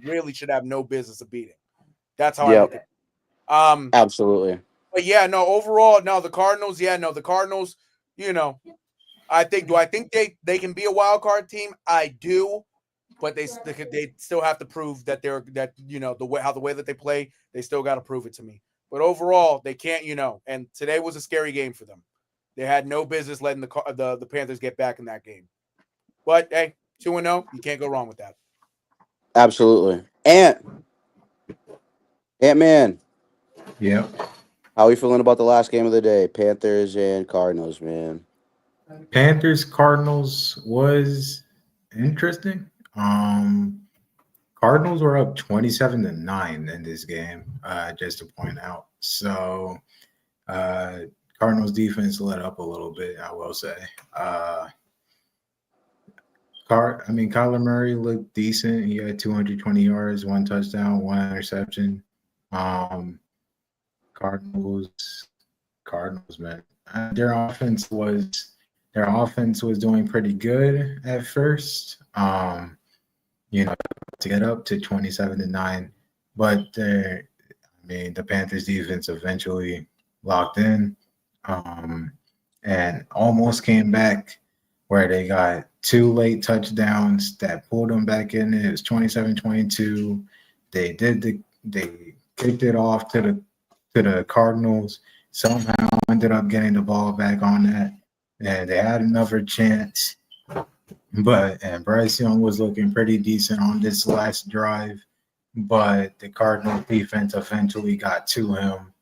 really should have no business of beating. That's how I look at it. Absolutely. But overall, the Cardinals, the Cardinals, do I think they can be a wild card team? I do, but they still have to prove that the way that they play, they still got to prove it to me. But overall, they can't, and today was a scary game for them. They had no business letting the Panthers get back in that game. But hey, 2-0, you can't go wrong with that. Absolutely. Ant-Man. Yeah. How are you feeling about the last game of the day? Panthers and Cardinals, man. Panthers Cardinals was interesting. Cardinals were up 27-9 in this game, just to point out. So Cardinals defense let up a little bit, I will say. Kyler Murray looked decent. He had 220 yards, 1 touchdown, 1 interception. Cardinals, man. Their offense was doing pretty good at first. To get up to 27-9, but the Panthers defense eventually locked in, and almost came back, where they got 2 late touchdowns that pulled them back in. It was 27-22. They kicked it off to the Cardinals. Somehow ended up getting the ball back on that, and they had another chance. And Bryce Young was looking pretty decent on this last drive, but the Cardinals defense eventually got to him,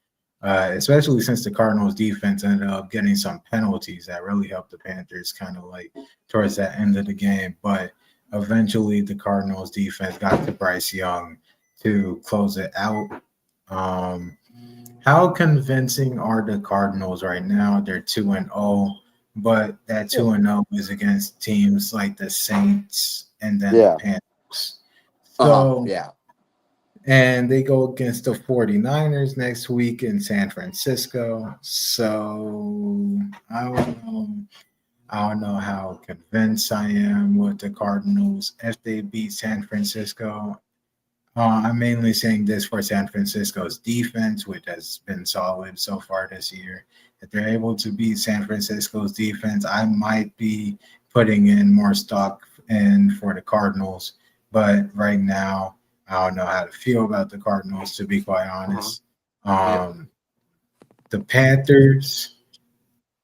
especially since the Cardinals defense ended up getting some penalties that really helped the Panthers kind of like towards that end of the game. But eventually the Cardinals defense got to Bryce Young to close it out. How convincing are the Cardinals right now? They're 2-0. But that 2-0 is against teams like the Saints and then the Panthers. So, and they go against the 49ers next week in San Francisco. So, I don't know how convinced I am with the Cardinals if they beat San Francisco. I'm mainly saying this for San Francisco's defense, which has been solid so far this year. If they're able to beat San Francisco's defense, I might be putting in more stock in for the Cardinals. But right now, I don't know how to feel about the Cardinals, to be quite honest. The Panthers,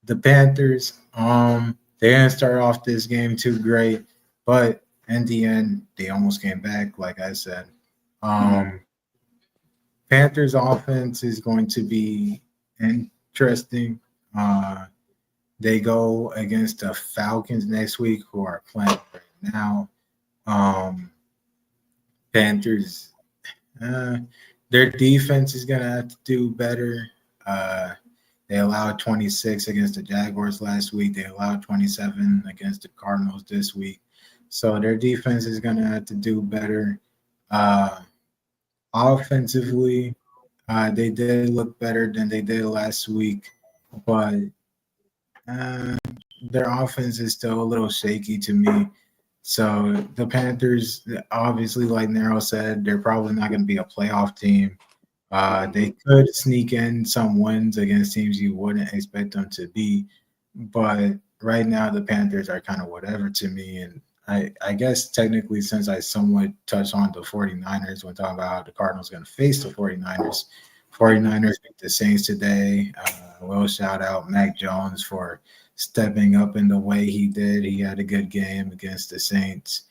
they didn't start off this game too great, but in the end, they almost came back, like I said. Panthers offense is going to be interesting. They go against the Falcons next week, who are playing right now. Panthers, their defense is going to have to do better. They allowed 26 against the Jaguars last week. They allowed 27 against the Cardinals this week. So their defense is going to have to do better. Offensively, they did look better than they did last week, but their offense is still a little shaky to me. So the Panthers, obviously, like Nero said, they're probably not going to be a playoff team. They could sneak in some wins against teams you wouldn't expect them to be. But right now, the Panthers are kind of whatever to me. And I guess technically, since I somewhat touched on the 49ers when talking about how the Cardinals going to face the 49ers, 49ers beat the Saints today. We'll shout out Mac Jones for stepping up in the way he did. He had a good game against the Saints.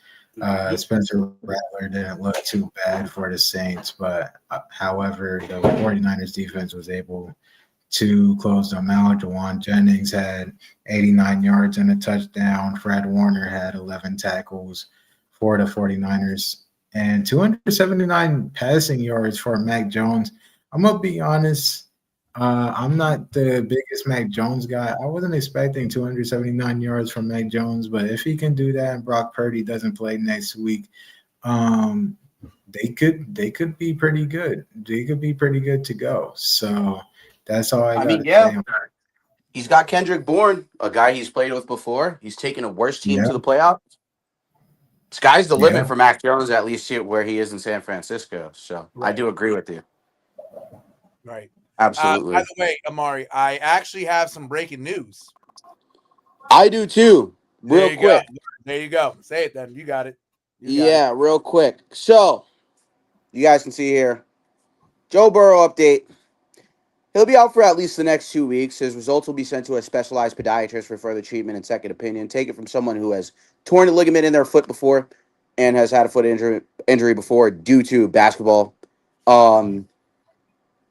Spencer Rattler didn't look too bad for the Saints, but however, the 49ers defense was able to close them out. Jawan Jennings had 89 yards and a touchdown. Fred Warner had 11 tackles for the 49ers and 279 passing yards for Mac Jones. I'm going to be honest. I'm not the biggest Mac Jones guy. I wasn't expecting 279 yards from Mac Jones, but if he can do that and Brock Purdy doesn't play next week, they could be pretty good. They could be pretty good to go. So that's all I got to say. He's got Kendrick Bourne, a guy he's played with before. He's taken a worse team to the playoffs. Sky's the limit for Mac Jones, at least where he is in San Francisco. So I do agree with you. Right. Absolutely. By the way, Amari, I actually have some breaking news. I do too. Real quick. There you go. Say it then. You got it. Real quick. So, you guys can see here. Joe Burrow update. He'll be out for at least the next 2 weeks. His results will be sent to a specialized podiatrist for further treatment and second opinion. Take it from someone who has torn a ligament in their foot before and has had a foot injury before due to basketball.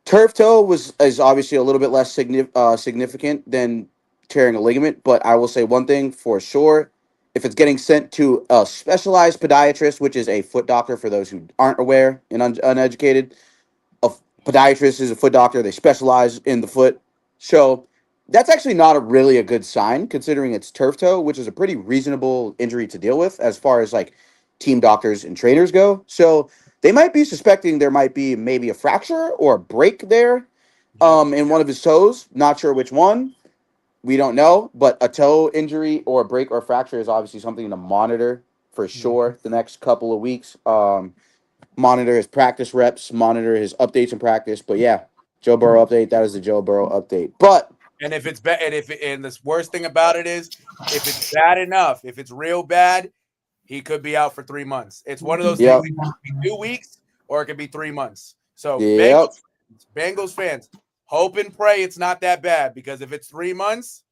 Turf toe is obviously a little bit less significant than tearing a ligament, but I will say one thing for sure. If it's getting sent to a specialized podiatrist, which is a foot doctor for those who aren't aware and uneducated, a podiatrist is a foot doctor. They specialize in the foot. So that's actually not really a good sign considering it's turf toe, which is a pretty reasonable injury to deal with as far as like team doctors and trainers go. So they might be suspecting there might be maybe a fracture or a break there in one of his toes. Not sure which one. We don't know. But a toe injury or a break or fracture is obviously something to monitor for sure the next couple of weeks. Monitor his practice reps, monitor his updates in practice. But yeah, Joe Burrow update. That is the Joe Burrow update. But and if it's bad, and the worst thing about it is if it's bad enough, if it's real bad, he could be out for 3 months. It's one of those things. It could be 2 weeks or it could be 3 months. So Bengals fans, hope and pray it's not that bad because if it's 3 months,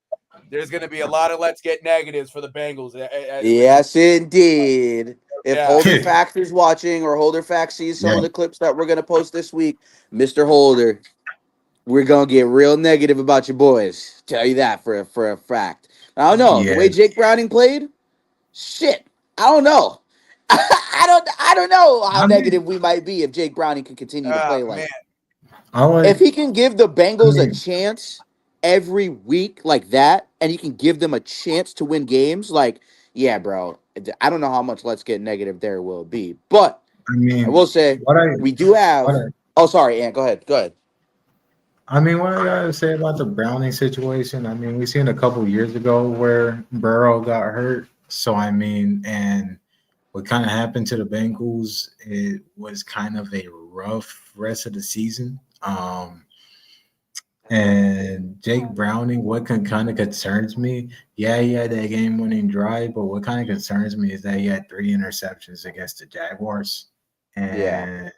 there's going to be a lot of let's get negatives for the Bengals. Yes, indeed. If Holder Fact is watching or Holder Fact sees some of the clips that we're going to post this week, Mr. Holder, we're going to get real negative about your boys. Tell you that for a fact. I don't know. The way Jake Browning played, shit. I don't know. I don't know how negative we might be if Jake Browning can continue to play like that. If he can give the Bengals a chance every week like that, and he can give them a chance to win games, like, yeah, bro. I don't know how much let's get negative there will be. But I will say we do have sorry, Ant. Go ahead. I mean, what I gotta say about the Browning situation, I mean, we seen a couple years ago where Burrow got hurt. So, I mean, and what kind of happened to the Bengals, it was kind of a rough rest of the season. And Jake Browning, what kind of concerns me, he had that game-winning drive, but what kind of concerns me is that he had 3 interceptions against the Jaguars. And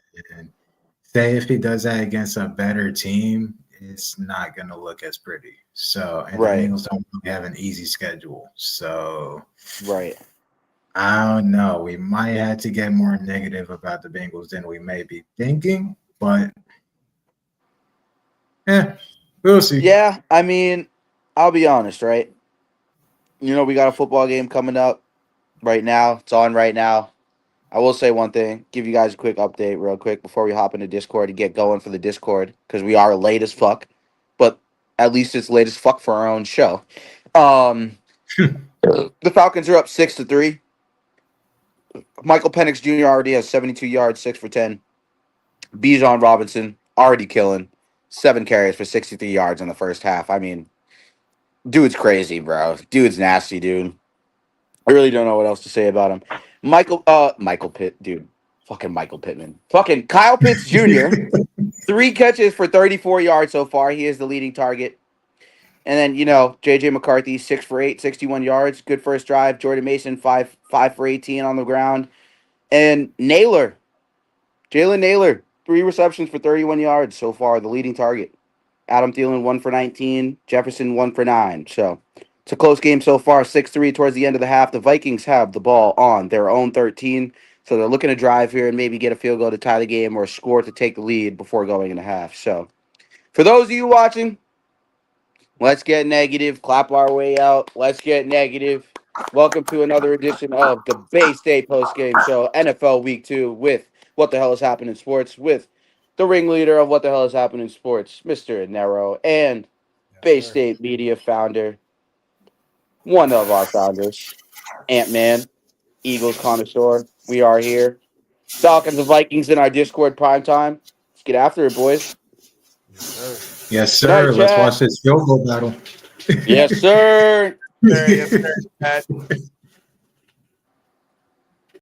say if he does that against a better team, it's not going to look as pretty. So, and the Bengals don't really have an easy schedule. So, I don't know. We might have to get more negative about the Bengals than we may be thinking, but we'll see. Yeah, I mean, I'll be honest, right? You know, we got a football game coming up right now. It's on right now. I will say one thing, give you guys a quick update real quick before we hop into Discord and get going for the Discord because we are late as fuck, but at least it's late as fuck for our own show. The Falcons are up 6-3. Michael Penix Jr. already has 72 yards, 6 for 10. Bijan Robinson already killing 7 carries for 63 yards in the first half. I mean, dude's crazy, bro. Dude's nasty, dude. I really don't know what else to say about him. Michael Pitt, dude. Fucking Michael Pittman. Fucking Kyle Pitts Jr. 3 catches for 34 yards so far. He is the leading target. And then, you know, J.J. McCarthy, 6 for 8, 61 yards. Good first drive. Jordan Mason, 5 for 18 on the ground. And Naylor, Jalen Naylor, 3 receptions for 31 yards so far, the leading target. Adam Thielen, 1 for 19. Jefferson, 1 for 9. So it's a close game so far, 6-3 towards the end of the half. The Vikings have the ball on their own 13. So they're looking to drive here and maybe get a field goal to tie the game or a score to take the lead before going into half. So for those of you watching, let's get negative. Clap our way out. Let's get negative. Welcome to another edition of the Bay State Postgame Show, NFL Week 2 with What the Hell is Happening in Sports, with the ringleader of What the Hell is Happening in Sports, Mr. Nero, and Bay State Media founder, one of our founders, Ant-Man, Eagles connoisseur. We are here. Falcons and Vikings in our Discord primetime. Let's get after it, boys. Yes, Good night, sir. Let's chat. watch this field goal battle. Yes, sir. Yes, sir, Pat.